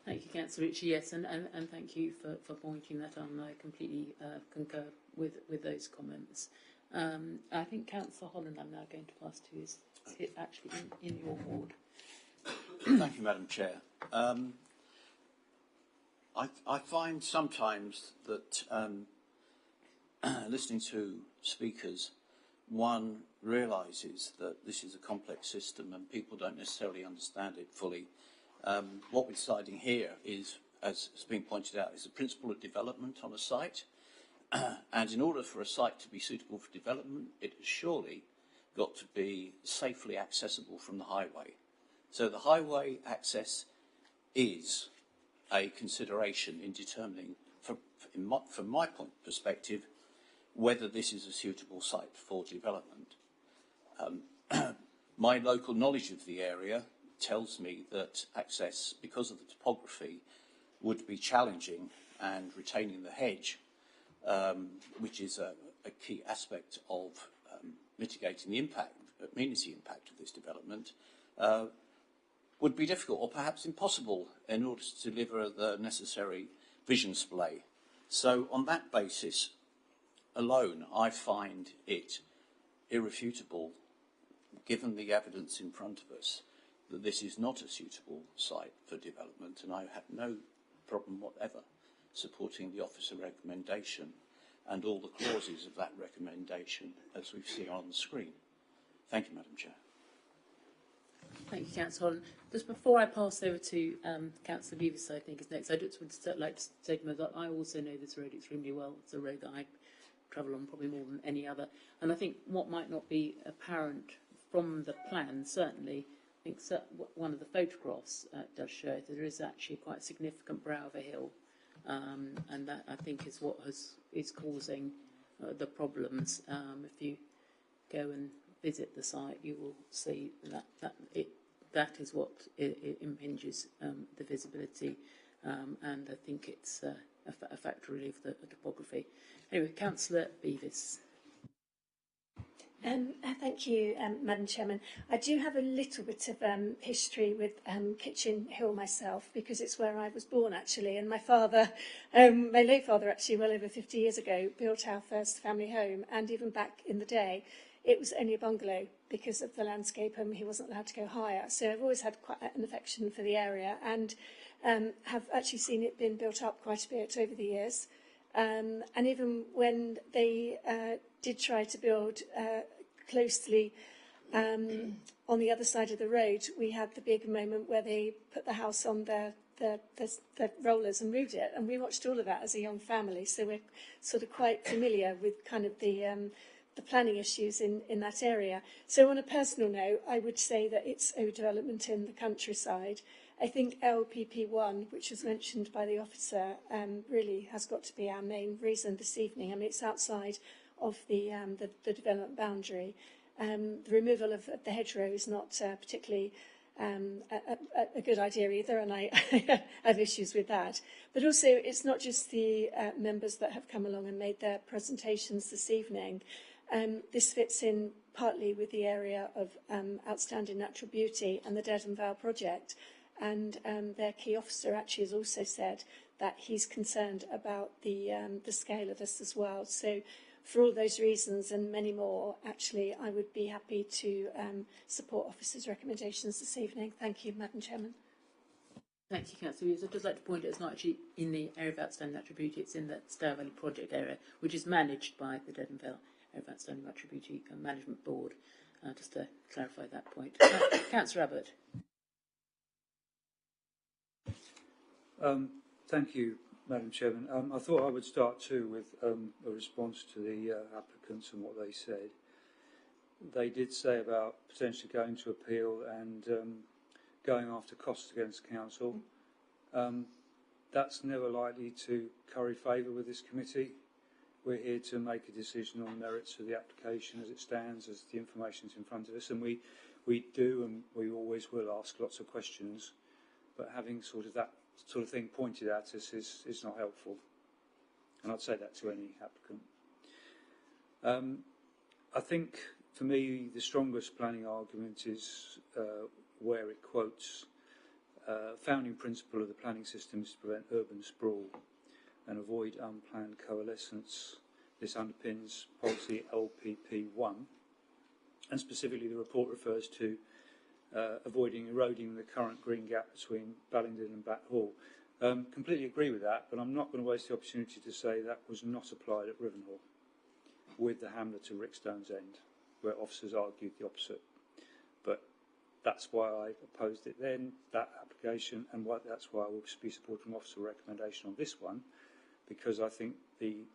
Thank you, Councillor Ritchie. Yes, and thank you for pointing that out. I completely concur with those comments. I think Councillor Holland I'm now going to pass to is actually in your ward. Thank you, Madam Chair. I find sometimes that listening to speakers, one realises that this is a complex system and people don't necessarily understand it fully. What we're deciding here is, as has been pointed out, is the principle of development on a site. And in order for a site to be suitable for development, it has surely got to be safely accessible from the highway. So the highway access is a consideration in determining, from my perspective, whether this is a suitable site for development. My local knowledge of the area tells me that access, because of the topography, would be challenging, and retaining the hedge, which is a key aspect of mitigating the amenity impact of this development, would be difficult or perhaps impossible in order to deliver the necessary vision splay. So on that basis alone, I find it irrefutable, given the evidence in front of us, that this is not a suitable site for development, and I have no problem whatever supporting the officer recommendation and all the clauses of that recommendation as we've seen on the screen. Thank you, Madam Chair. Thank you, Councillor Holland. Just before I pass over to Councillor Beavis, I think is next, I just would like to say to that I also know this road extremely well. It's a road that I travel on probably more than any other. And I think what might not be apparent from the plan, certainly, I think one of the photographs does show that there is actually quite a significant brow of a hill. And that, I think, is what is causing the problems. If you go and visit the site, you will see that is what it impinges the visibility, and I think it's a factor really of the topography. Anyway, Councillor Beavis. Thank you, Madam Chairman. I do have a little bit of history with Kitchen Hill myself, because it's where I was born actually, and my father, my late father actually, well over 50 years ago, built our first family home, and even back in the day, it was only a bungalow because of the landscape, and he wasn't allowed to go higher. So I've always had quite an affection for the area, and have actually seen it been built up quite a bit over the years. And even when they did try to build closely on the other side of the road, we had the big moment where they put the house on the rollers and moved it, and we watched all of that as a young family. So we're sort of quite familiar with kind of the planning issues in that area. So on a personal note, I would say that it's overdevelopment in the countryside. I think LPP1, which was mentioned by the officer, really has got to be our main reason this evening. I mean, it's outside of the development boundary. The removal of the hedgerow is not particularly a good idea either, and I have issues with that. But also, it's not just the members that have come along and made their presentations this evening. This fits in partly with the area of outstanding natural beauty and the Dedham Vale project. And their key officer actually has also said that he's concerned about the scale of this as well. So for all those reasons and many more, actually, I would be happy to support officers' recommendations this evening. Thank you, Madam Chairman. Thank you, Councillor Hughes. I'd just like to point out it's not actually in the area of outstanding natural beauty, it's in the Stour Valley project area, which is managed by the Dedham Vale Area of Outstanding Natural Beauty Management Board, just to clarify that point. Councillor Abbott. Thank you, Madam Chairman. I thought I would start too with a response to the applicants and what they said. They did say about potentially going to appeal and going after costs against council. That's never likely to curry favour with this committee. we're here to make a decision on merits of the application as it stands, as the information's in front of us, and we do and we always will ask lots of questions, but having sort of that sort of thing pointed at us is not helpful. And I'd say that to any applicant. I think, for me, the strongest planning argument is where it quotes founding principle of the planning system is to prevent urban sprawl and avoid unplanned coalescence. This underpins policy LPP1, and specifically the report refers to avoiding eroding the current green gap between Ballingdon and Bat Hall. Completely agree with that, but I'm not going to waste the opportunity to say that was not applied at Rivenhall with the hamlet of Rickstone's End, where officers argued the opposite. But that's why I opposed it then, that application, and that's why I will be supporting officer recommendation on this one, because I think the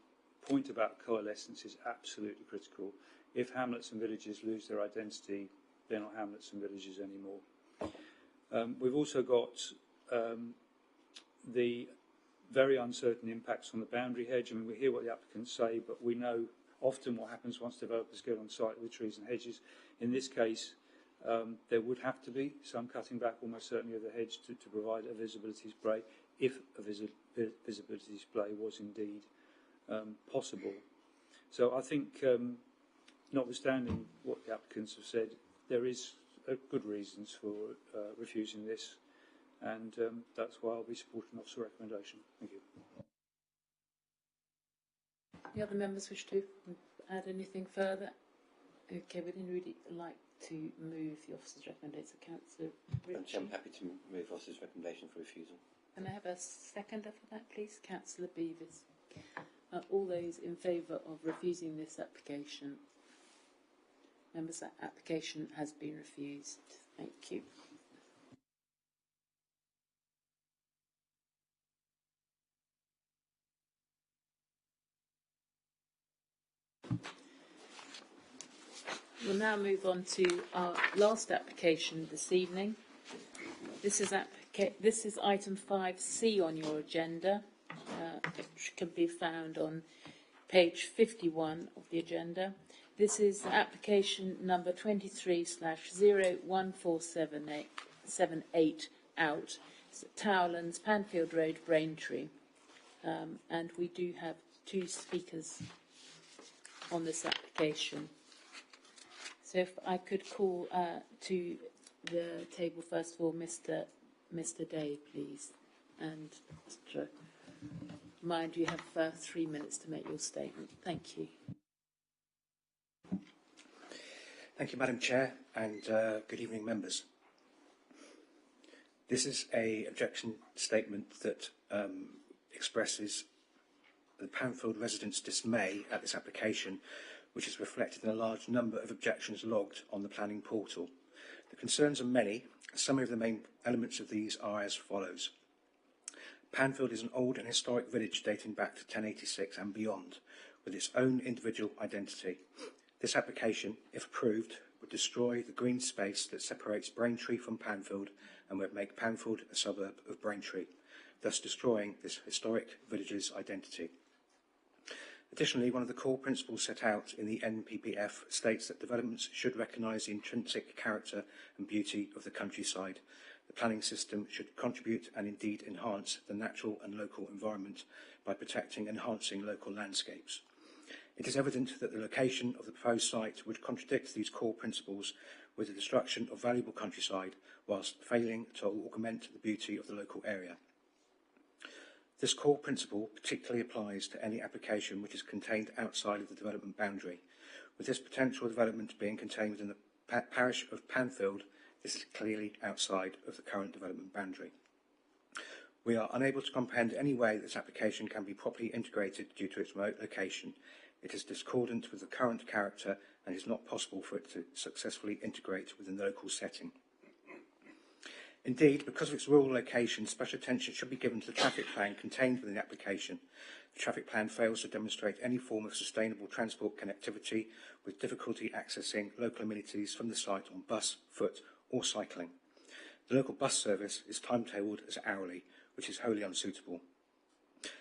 point about coalescence is absolutely critical. If hamlets and villages lose their identity, they're not hamlets and villages anymore. We've also got the very uncertain impacts on the boundary hedge. I mean, we hear what the applicants say, but we know often what happens once developers get on site with trees and hedges. In this case, there would have to be some cutting back, almost certainly, of the hedge to provide a visibility display, if a visibility display was indeed possible. So I think, notwithstanding what the applicants have said, there is good reasons for refusing this, and that's why I'll be supporting officer recommendation. Thank you. Any other members wish to add anything further? Okay, would anybody like to move the officer's recommendation? Councillor Ritchie. I'm happy to move officer's recommendation for refusal. Can I have a seconder for that, please? Councillor Bevis. All those in favour of refusing this application? Members, that application has been refused. Thank you. We'll now move on to our last application this evening. This is item 5C on your agenda, which can be found on page 51 of the agenda. This is application number 23/014778 out, Towlands, Panfield Road, Braintree. And we do have two speakers on this application. So if I could call to the table first of all, Mr. Day, please, and mind you have 3 minutes to make your statement. Thank you. Thank you, Madam Chair, and good evening, members. This is an objection statement that expresses the Panfield residents' dismay at this application, which is reflected in a large number of objections logged on the planning portal. The concerns are many. Some of the main elements of these are as follows. Panfield is an old and historic village dating back to 1086 and beyond, with its own individual identity. This application, if approved, would destroy the green space that separates Braintree from Panfield and would make Panfield a suburb of Braintree, thus destroying this historic village's identity. Additionally, one of the core principles set out in the NPPF states that developments should recognise the intrinsic character and beauty of the countryside. The planning system should contribute and indeed enhance the natural and local environment by protecting and enhancing local landscapes. It is evident that the location of the proposed site would contradict these core principles with the destruction of valuable countryside whilst failing to augment the beauty of the local area. This core principle particularly applies to any application which is contained outside of the development boundary. With this potential development being contained within the parish of Panfield, this is clearly outside of the current development boundary. We are unable to comprehend any way this application can be properly integrated due to its remote location. It is discordant with the current character and is not possible for it to successfully integrate within the local setting. Indeed, because of its rural location, special attention should be given to the traffic plan contained within the application. The traffic plan fails to demonstrate any form of sustainable transport connectivity, with difficulty accessing local amenities from the site on bus, foot or cycling. The local bus service is timetabled as hourly, which is wholly unsuitable.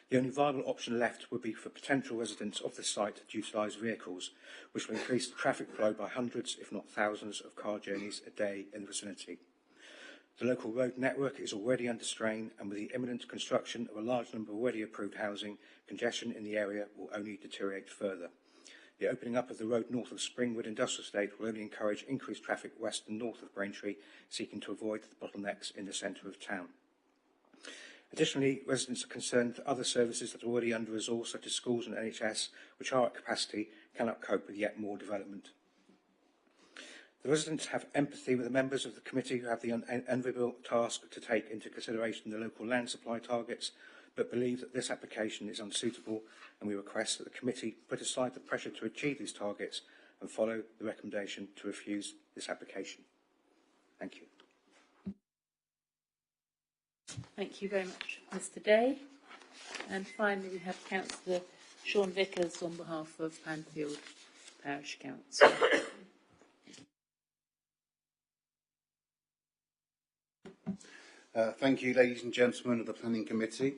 The only viable option left would be for potential residents of the site to utilise vehicles, which will increase the traffic flow by hundreds, if not thousands, of car journeys a day in the vicinity. The local road network is already under strain, and with the imminent construction of a large number of already approved housing, congestion in the area will only deteriorate further. The opening up of the road north of Springwood Industrial Estate will only encourage increased traffic west and north of Braintree, seeking to avoid the bottlenecks in the centre of town. Additionally, residents are concerned that other services that are already under-resourced, such as schools and NHS, which are at capacity, cannot cope with yet more development. The residents have empathy with the members of the committee who have the enviable task to take into consideration the local land supply targets, but believe that this application is unsuitable, and we request that the committee put aside the pressure to achieve these targets and follow the recommendation to refuse this application. Thank you. Thank you very much, Mr. Day. And finally, we have Councillor Sean Vickers on behalf of Panfield Parish Council. Thank you, ladies and gentlemen of the Planning Committee.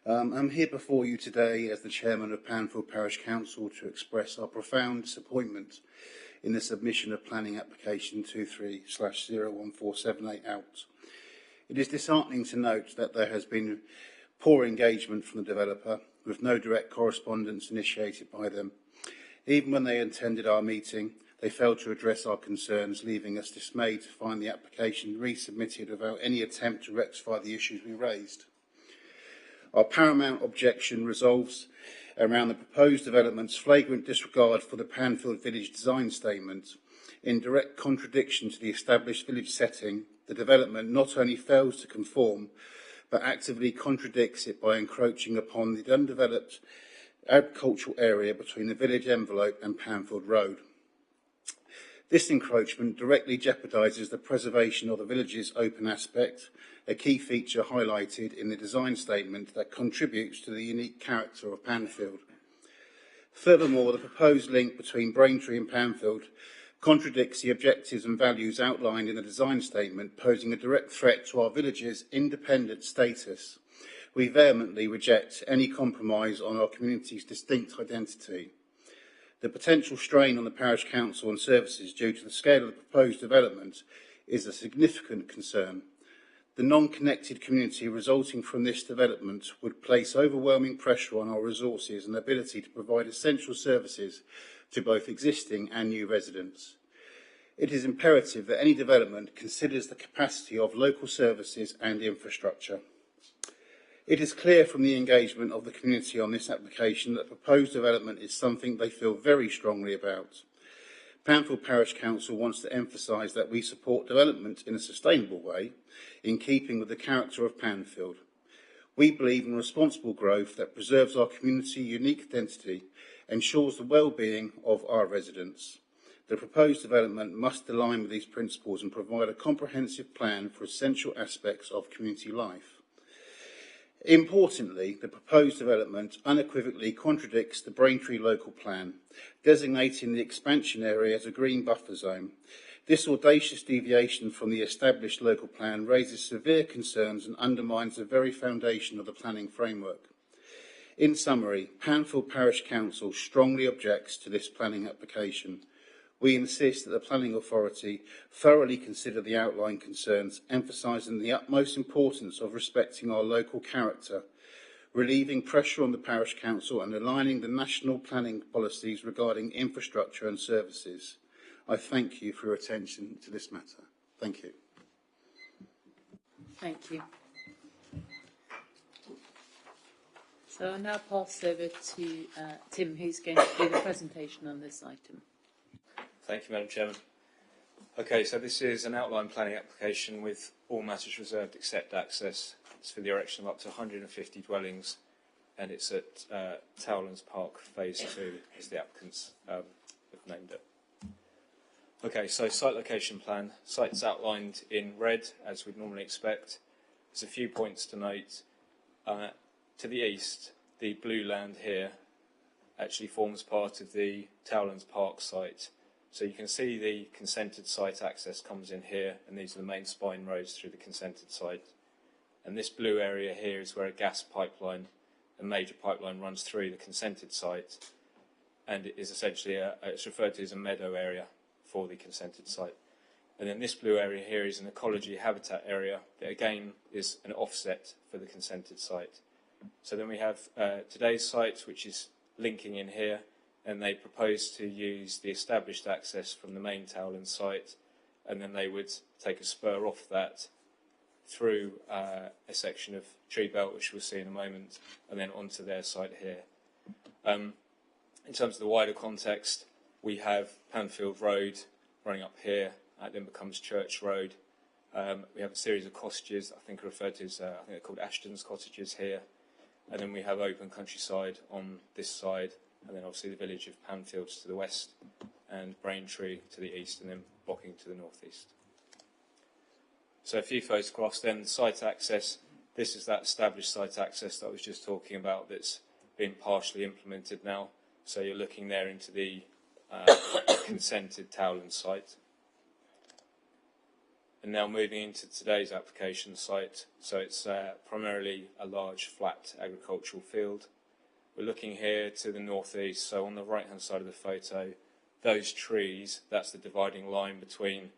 I'm here before you today as the Chairman of Panfield Parish Council to express our profound disappointment in the submission of planning application 23/01478 out. It is disheartening to note that there has been poor engagement from the developer, with no direct correspondence initiated by them. Even when they attended our meeting, they failed to address our concerns, leaving us dismayed to find the application resubmitted without any attempt to rectify the issues we raised. Our paramount objection resolves around the proposed development's flagrant disregard for the Panfield Village design statement. In direct contradiction to the established village setting, the development not only fails to conform, but actively contradicts it by encroaching upon the undeveloped agricultural area between the village envelope and Panfield Road. This encroachment directly jeopardises the preservation of the village's open aspect, a key feature highlighted in the design statement that contributes to the unique character of Panfield. Furthermore, the proposed link between Braintree and Panfield contradicts the objectives and values outlined in the design statement, posing a direct threat to our village's independent status. We vehemently reject any compromise on our community's distinct identity. The potential strain on the parish council and services due to the scale of the proposed development is a significant concern. The non-connected community resulting from this development would place overwhelming pressure on our resources and ability to provide essential services to both existing and new residents. It is imperative that any development considers the capacity of local services and infrastructure. It is clear from the engagement of the community on this application that proposed development is something they feel very strongly about. Panfield Parish Council wants to emphasise that we support development in a sustainable way, in keeping with the character of Panfield. We believe in responsible growth that preserves our community's unique identity, ensures the well-being of our residents. The proposed development must align with these principles and provide a comprehensive plan for essential aspects of community life. Importantly, the proposed development unequivocally contradicts the Braintree local plan, designating the expansion area as a green buffer zone. This audacious deviation from the established local plan raises severe concerns and undermines the very foundation of the planning framework. In summary, Panfield Parish Council strongly objects to this planning application. We insist that the Planning Authority thoroughly consider the outlined concerns, emphasising the utmost importance of respecting our local character, relieving pressure on the Parish Council and aligning the national planning policies regarding infrastructure and services. I thank you for your attention to this matter. Thank you. Thank you. So I'll now pass over to Tim, who's going to do the presentation on this item. Thank you, Madam Chairman. Okay, so this is an outline planning application with all matters reserved except access. It's for the erection of up to 150 dwellings, and it's at Towlands Park Phase 2, as the applicants have named it. Okay, so site location plan. Site's outlined in red, as we'd normally expect. There's a few points to note. To the east, the blue land here actually forms part of the Towlands Park site. So you can see the consented site access comes in here, and these are the main spine roads through the consented site. And this blue area here is where a gas pipeline a major pipeline runs through the consented site, and it is essentially it's referred to as a meadow area for the consented site. And then this blue area here is an ecology habitat area that again is an offset for the consented site. So then we have today's site, which is linking in here, and they propose to use the established access from the main Towland site, and then they would take a spur off that through a section of tree belt, which we'll see in a moment, and then onto their site here. In terms of the wider context, we have Panfield Road running up here, it then becomes Church Road. We have a series of cottages, I think are referred to as, I think they're called Ashton's cottages here, and then we have open countryside on this side, and then obviously the village of Panfields to the west, and Braintree to the east, and then Bocking to the northeast. So a few photographs then, site access. This is that established site access that I was just talking about that's been partially implemented now. So you're looking there into the consented Towland site. And now moving into today's application site. So it's primarily a large flat agricultural field. We're looking here to the northeast, so on the right-hand side of the photo, those trees, that's the dividing line between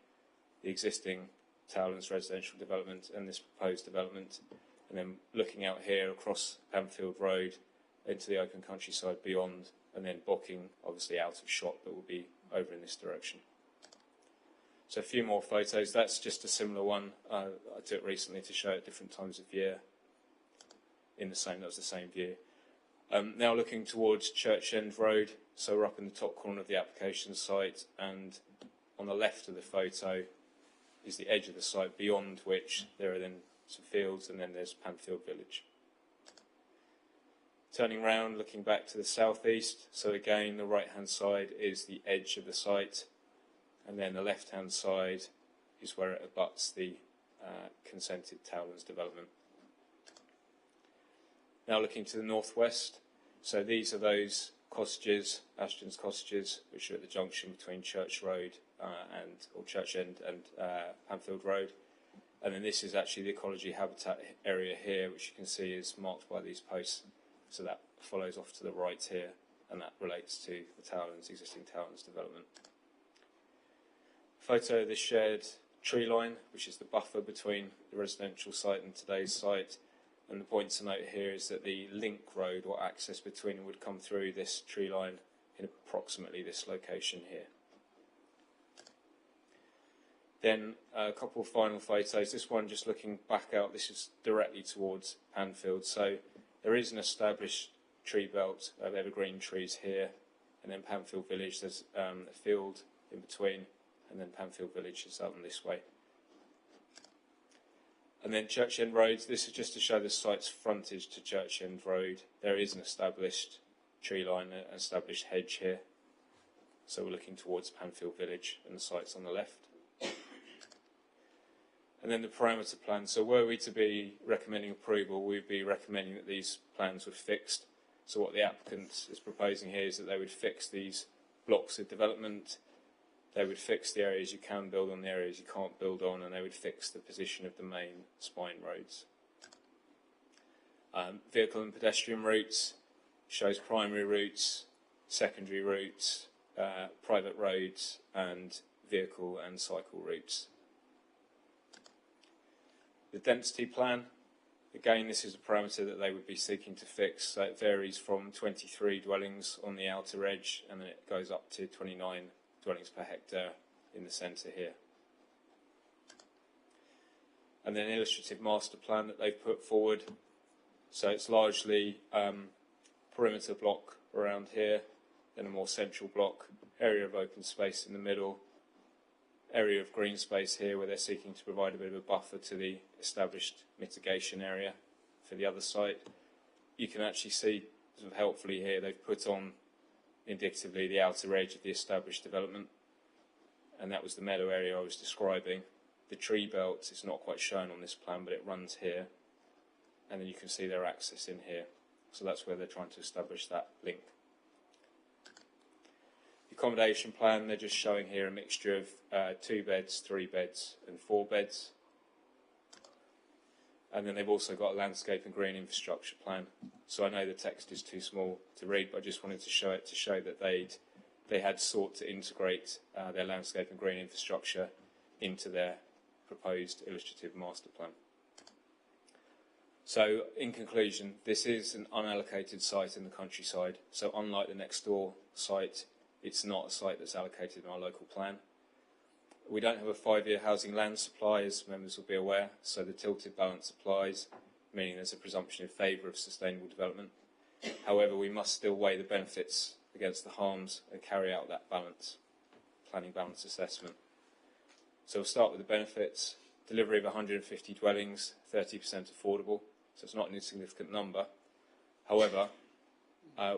the existing Towland's residential development and this proposed development. And then looking out here across Panfield Road into the open countryside beyond, and then Bocking, obviously out of shot, but will be over in this direction. So a few more photos. That's just a similar one. I took recently to show at different times of year. That was the same view. Now looking towards Church End Road. So we're up in the top corner of the application site, and on the left of the photo is the edge of the site, beyond which there are then some fields, and then there's Panfield Village. Turning round, looking back to the southeast. So again, the right-hand side is the edge of the site, and then the left-hand side is where it abuts the consented Towland's development. Now looking to the northwest, so these are those cottages, Ashton's cottages, which are at the junction between Church Road or Church End and Panfield Road. And then this is actually the ecology habitat area here, which you can see is marked by these posts. So that follows off to the right here, and that relates to the Towland's, existing Towland's development. Photo of the shared tree line, which is the buffer between the residential site and today's site. And the point to note here is that the link road or access between them would come through this tree line in approximately this location here. Then a couple of final photos. This one just looking back out, this is directly towards Panfield. So there is an established tree belt of evergreen trees here, and then Panfield Village, there's a field in between, and then Panfield Village is out on this way. And then Church End Road, this is just to show the site's frontage to Church End Road. There is an established tree line, an established hedge here. So we're looking towards Panfield Village, and the site's on the left. And then the parameter plan. So were we to be recommending approval, we'd be recommending that these plans were fixed. So what the applicant is proposing here is that they would fix these blocks of development. They would fix the areas you can build on, the areas you can't build on, and they would fix the position of the main spine roads. Vehicle and pedestrian routes shows primary routes, secondary routes, private roads, and vehicle and cycle routes. The density plan, again, this is a parameter that they would be seeking to fix. So it varies from 23 dwellings on the outer edge, and then it goes up to 29 dwellings per hectare in the centre here. And then an illustrative master plan that they've put forward. So it's largely perimeter block around here, then a more central block, area of open space in the middle, area of green space here where they're seeking to provide a bit of a buffer to the established mitigation area for the other site. You can actually see, sort of helpfully here, they've put on indicatively the outer edge of the established development, and that was the meadow area I was describing. The tree belt is not quite shown on this plan, but it runs here, and then you can see their access in here. So that's where they're trying to establish that link. The accommodation plan, they're just showing here a mixture of 2 beds, 3 beds and 4 beds. And then they've also got a landscape and green infrastructure plan. So I know the text is too small to read, but I just wanted to show it to show that they had sought to integrate their landscape and green infrastructure into their proposed illustrative master plan. So, in conclusion, this is an unallocated site in the countryside. So, unlike the next door site, it's not a site that's allocated in our local plan. We don't have a 5-year housing land supply, as members will be aware, so the tilted balance applies, meaning there's a presumption in favour of sustainable development. However, we must still weigh the benefits against the harms and carry out that planning balance assessment. So we'll start with the benefits. Delivery of 150 dwellings, 30% affordable, so it's not an insignificant number. However,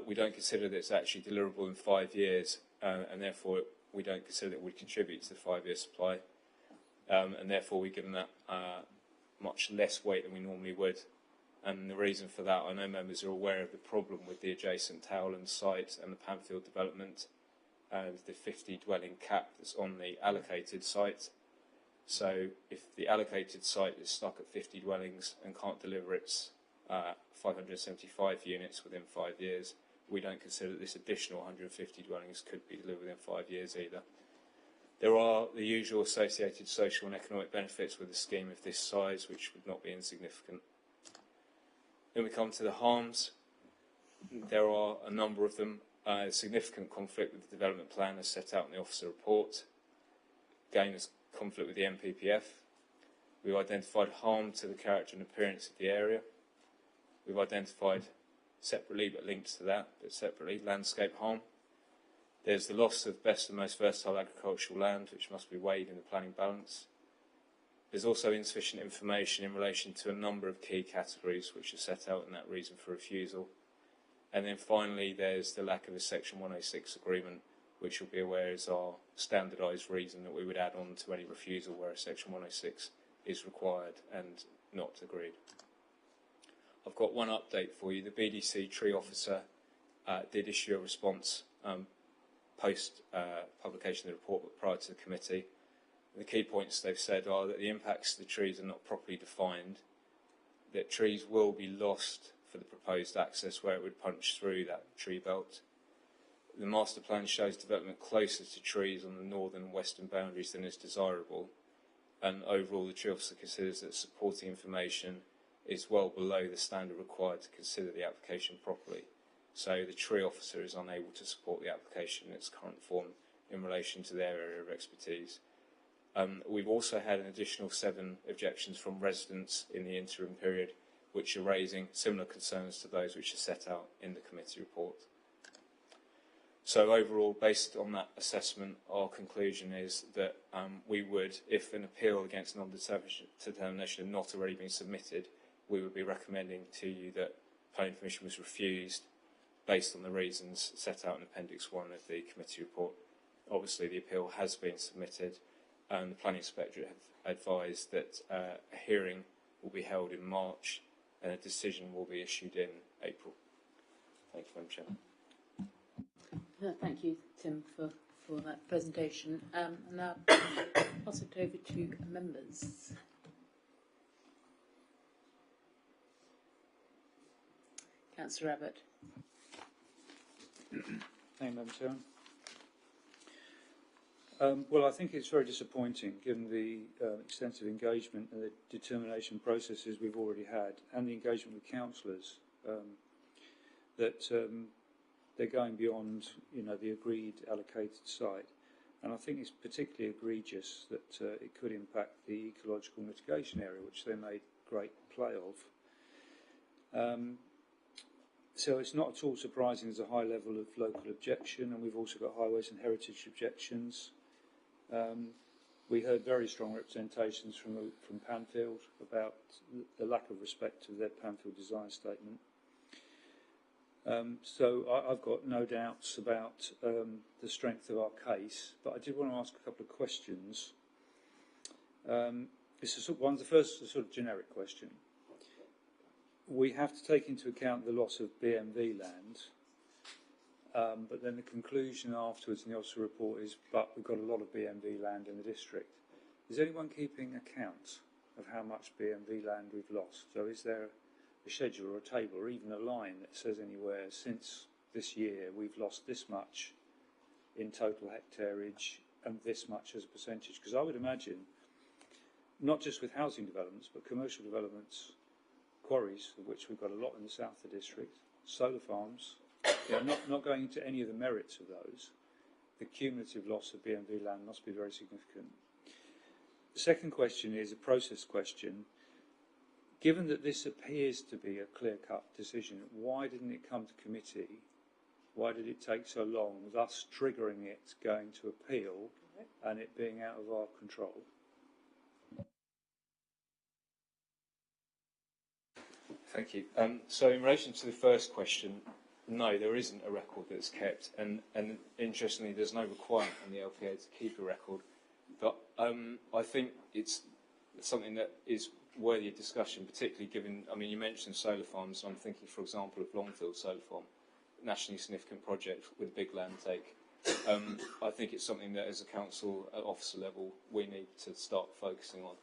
we don't consider that it's actually deliverable in 5 years, and therefore we don't consider that it would contribute to the 5-year supply, and therefore we've given that much less weight than we normally would. And the reason for that, I know members are aware of the problem with the adjacent Towland site and the Panfield development and the 50 dwelling cap that's on the allocated site. So if the allocated site is stuck at 50 dwellings and can't deliver its 575 units within 5 years, we don't consider that this additional 150 dwellings could be delivered within 5 years either. There are the usual associated social and economic benefits with a scheme of this size, which would not be insignificant. Then we come to the harms. There are a number of them. Significant conflict with the development plan as set out in the officer report. Again, there's conflict with the MPPF. We've identified harm to the character and appearance of the area. We've identified separately, but linked to that, but separately, landscape harm. There's the loss of best and most versatile agricultural land, which must be weighed in the planning balance. There's also insufficient information in relation to a number of key categories which are set out in that reason for refusal. And then finally, there's the lack of a Section 106 agreement, which you'll be aware is our standardised reason that we would add on to any refusal where a Section 106 is required and not agreed. I've got one update for you. The BDC tree officer did issue a response post publication of the report but prior to the committee. The key points they've said are that the impacts of the trees are not properly defined, that trees will be lost for the proposed access where it would punch through that tree belt. The master plan shows development closer to trees on the northern and western boundaries than is desirable, and overall the tree officer considers that supporting information is well below the standard required to consider the application properly. So the tree officer is unable to support the application in its current form in relation to their area of expertise. We've also had an additional 7 objections from residents in the interim period, which are raising similar concerns to those which are set out in the committee report. So overall, based on that assessment, our conclusion is that we would, if an appeal against non-determination had not already been submitted, we would be recommending to you that planning permission was refused based on the reasons set out in Appendix 1 of the committee report. Obviously, the appeal has been submitted, and the Planning Inspectorate have advised that a hearing will be held in March and a decision will be issued in April. Thank you, Madam Chairman. Thank you, Tim, for that presentation. And now pass it over to members. Councillor Abbott. Thank you, Madam Chairman. Well, I think it's very disappointing, given the extensive engagement and the determination processes we've already had, and the engagement with councillors, that they're going beyond, the agreed allocated site. And I think it's particularly egregious that it could impact the ecological mitigation area, which they made great play of. So it's not at all surprising there's a high level of local objection, and we've also got highways and heritage objections. We heard very strong representations from Panfield about the lack of respect to their Panfield design statement. So I've got no doubts about the strength of our case, but I did want to ask a couple of questions. One's the first a sort of generic question. We have to take into account the loss of BMV land, but then the conclusion afterwards in the officer report is, but we've got a lot of BMV land in the district. Is anyone keeping account of how much BMV land we've lost? So is there a schedule or a table or even a line that says anywhere since this year we've lost this much in total hectareage and this much as a percentage? Because I would imagine, not just with housing developments, but commercial developments, quarries, of which we've got a lot in the south of the district, solar farms, not going into any of the merits of those, the cumulative loss of BMV land must be very significant. The second question is a process question. Given that this appears to be a clear-cut decision, why didn't it come to committee? Why did it take so long, thus triggering it going to appeal and it being out of our control? Thank you. So in relation to the first question, no, there isn't a record that's kept, and interestingly, there's no requirement on the LPA to keep a record. But I think it's something that is worthy of discussion, particularly given, I mean, you mentioned solar farms. I'm thinking, for example, of Longfield Solar Farm, nationally significant project with a big land take. I think it's something that, as a council at officer level, we need to start focusing on.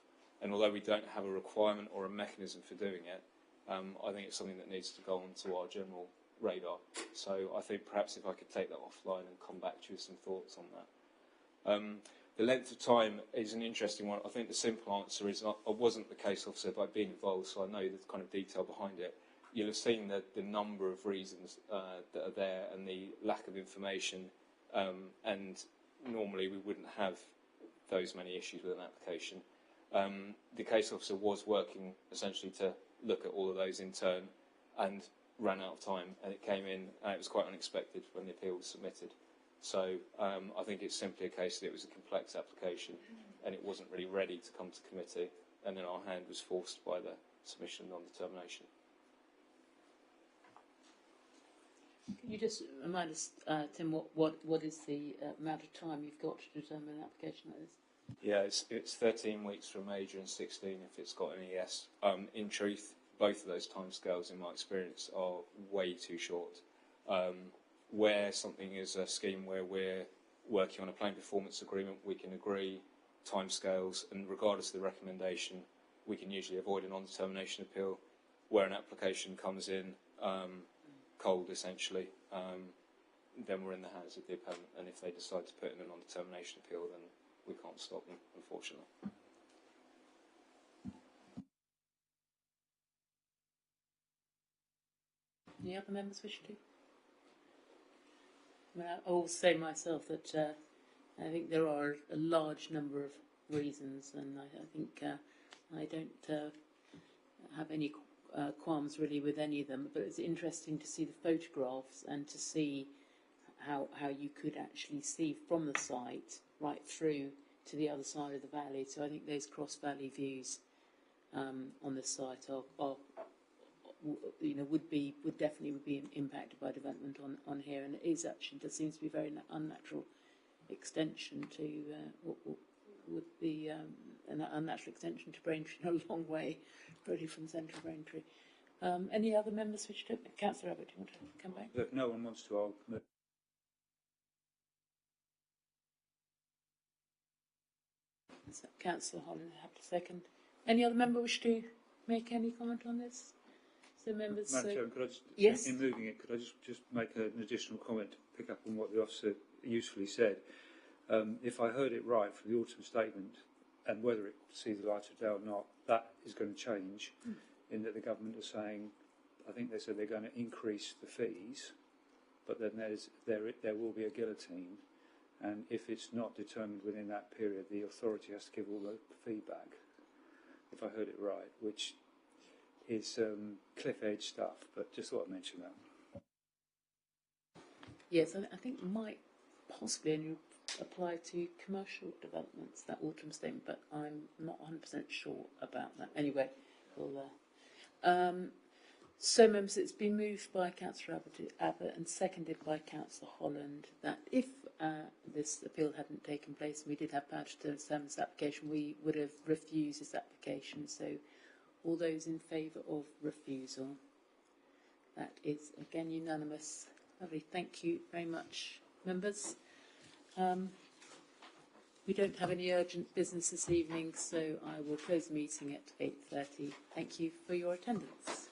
And although we don't have a requirement or a mechanism for doing it, I think it's something that needs to go onto our general radar. So I think perhaps if I could take that offline and come back to you with some thoughts on that. The length of time is an interesting one. I think the simple answer is I wasn't the case officer by being involved, so I know the kind of detail behind it. You'll have seen the number of reasons that are there and the lack of information, and normally we wouldn't have those many issues with an application. The case officer was working essentially to look at all of those in turn and ran out of time, and it came in and it was quite unexpected when the appeal was submitted. So I think it's simply a case that it was a complex application and it wasn't really ready to come to committee, and then our hand was forced by the submission of non-determination. Can you just remind us, Tim, what is the amount of time you've got to determine an application like this? Yeah, it's 13 weeks for a major and 16 if it's got an ES. In truth, both of those timescales, in my experience, are way too short. Where something is a scheme where we're working on a plain performance agreement, we can agree timescales, and regardless of the recommendation, we can usually avoid a non-determination appeal. Where an application comes in cold, essentially, then we're in the hands of the appellant, and if they decide to put in a non-determination appeal, then we can't stop them, unfortunately. Any other members wish to? I will say myself that I think there are a large number of reasons, and I think I don't have any qualms really with any of them, but it's interesting to see the photographs and to see how you could actually see from the site right through to the other side of the valley. So I think those cross-valley views on this site are would definitely be impacted by development on here, and it is actually there seems to be a very unnatural extension to what would be an unnatural extension to Braintree in a long way, really from central Braintree. Any other members wish to? Councillor Abbott, do you want to come back? If no one wants to, I'll move. So, Councillor Holland, have to second. Any other member wish to make any comment on this? So members, Madam Chairman, could I just, yes? in moving it, could I just make an additional comment to pick up on what the officer usefully said? If I heard it right from the autumn statement, and whether it sees the light of day or not, that is going to change in that the government are saying, I think they said they're going to increase the fees, but then there will be a guillotine, and if it's not determined within that period, the authority has to give all the feedback, if I heard it right, which is cliff edge stuff, but just thought I'd mention that. Yes, I think it might possibly only apply to commercial developments, that autumn statement, but I'm not 100% sure about that. Anyway, we'll, so members, it's been moved by Councillor Abbott and seconded by Councillor Holland that if this appeal hadn't taken place and we did have power to determine this application, we would have refused this application. So all those in favour of refusal? That is again unanimous. Lovely, thank you very much, members. We don't have any urgent business this evening, so I will close the meeting at 8:30. Thank you for your attendance.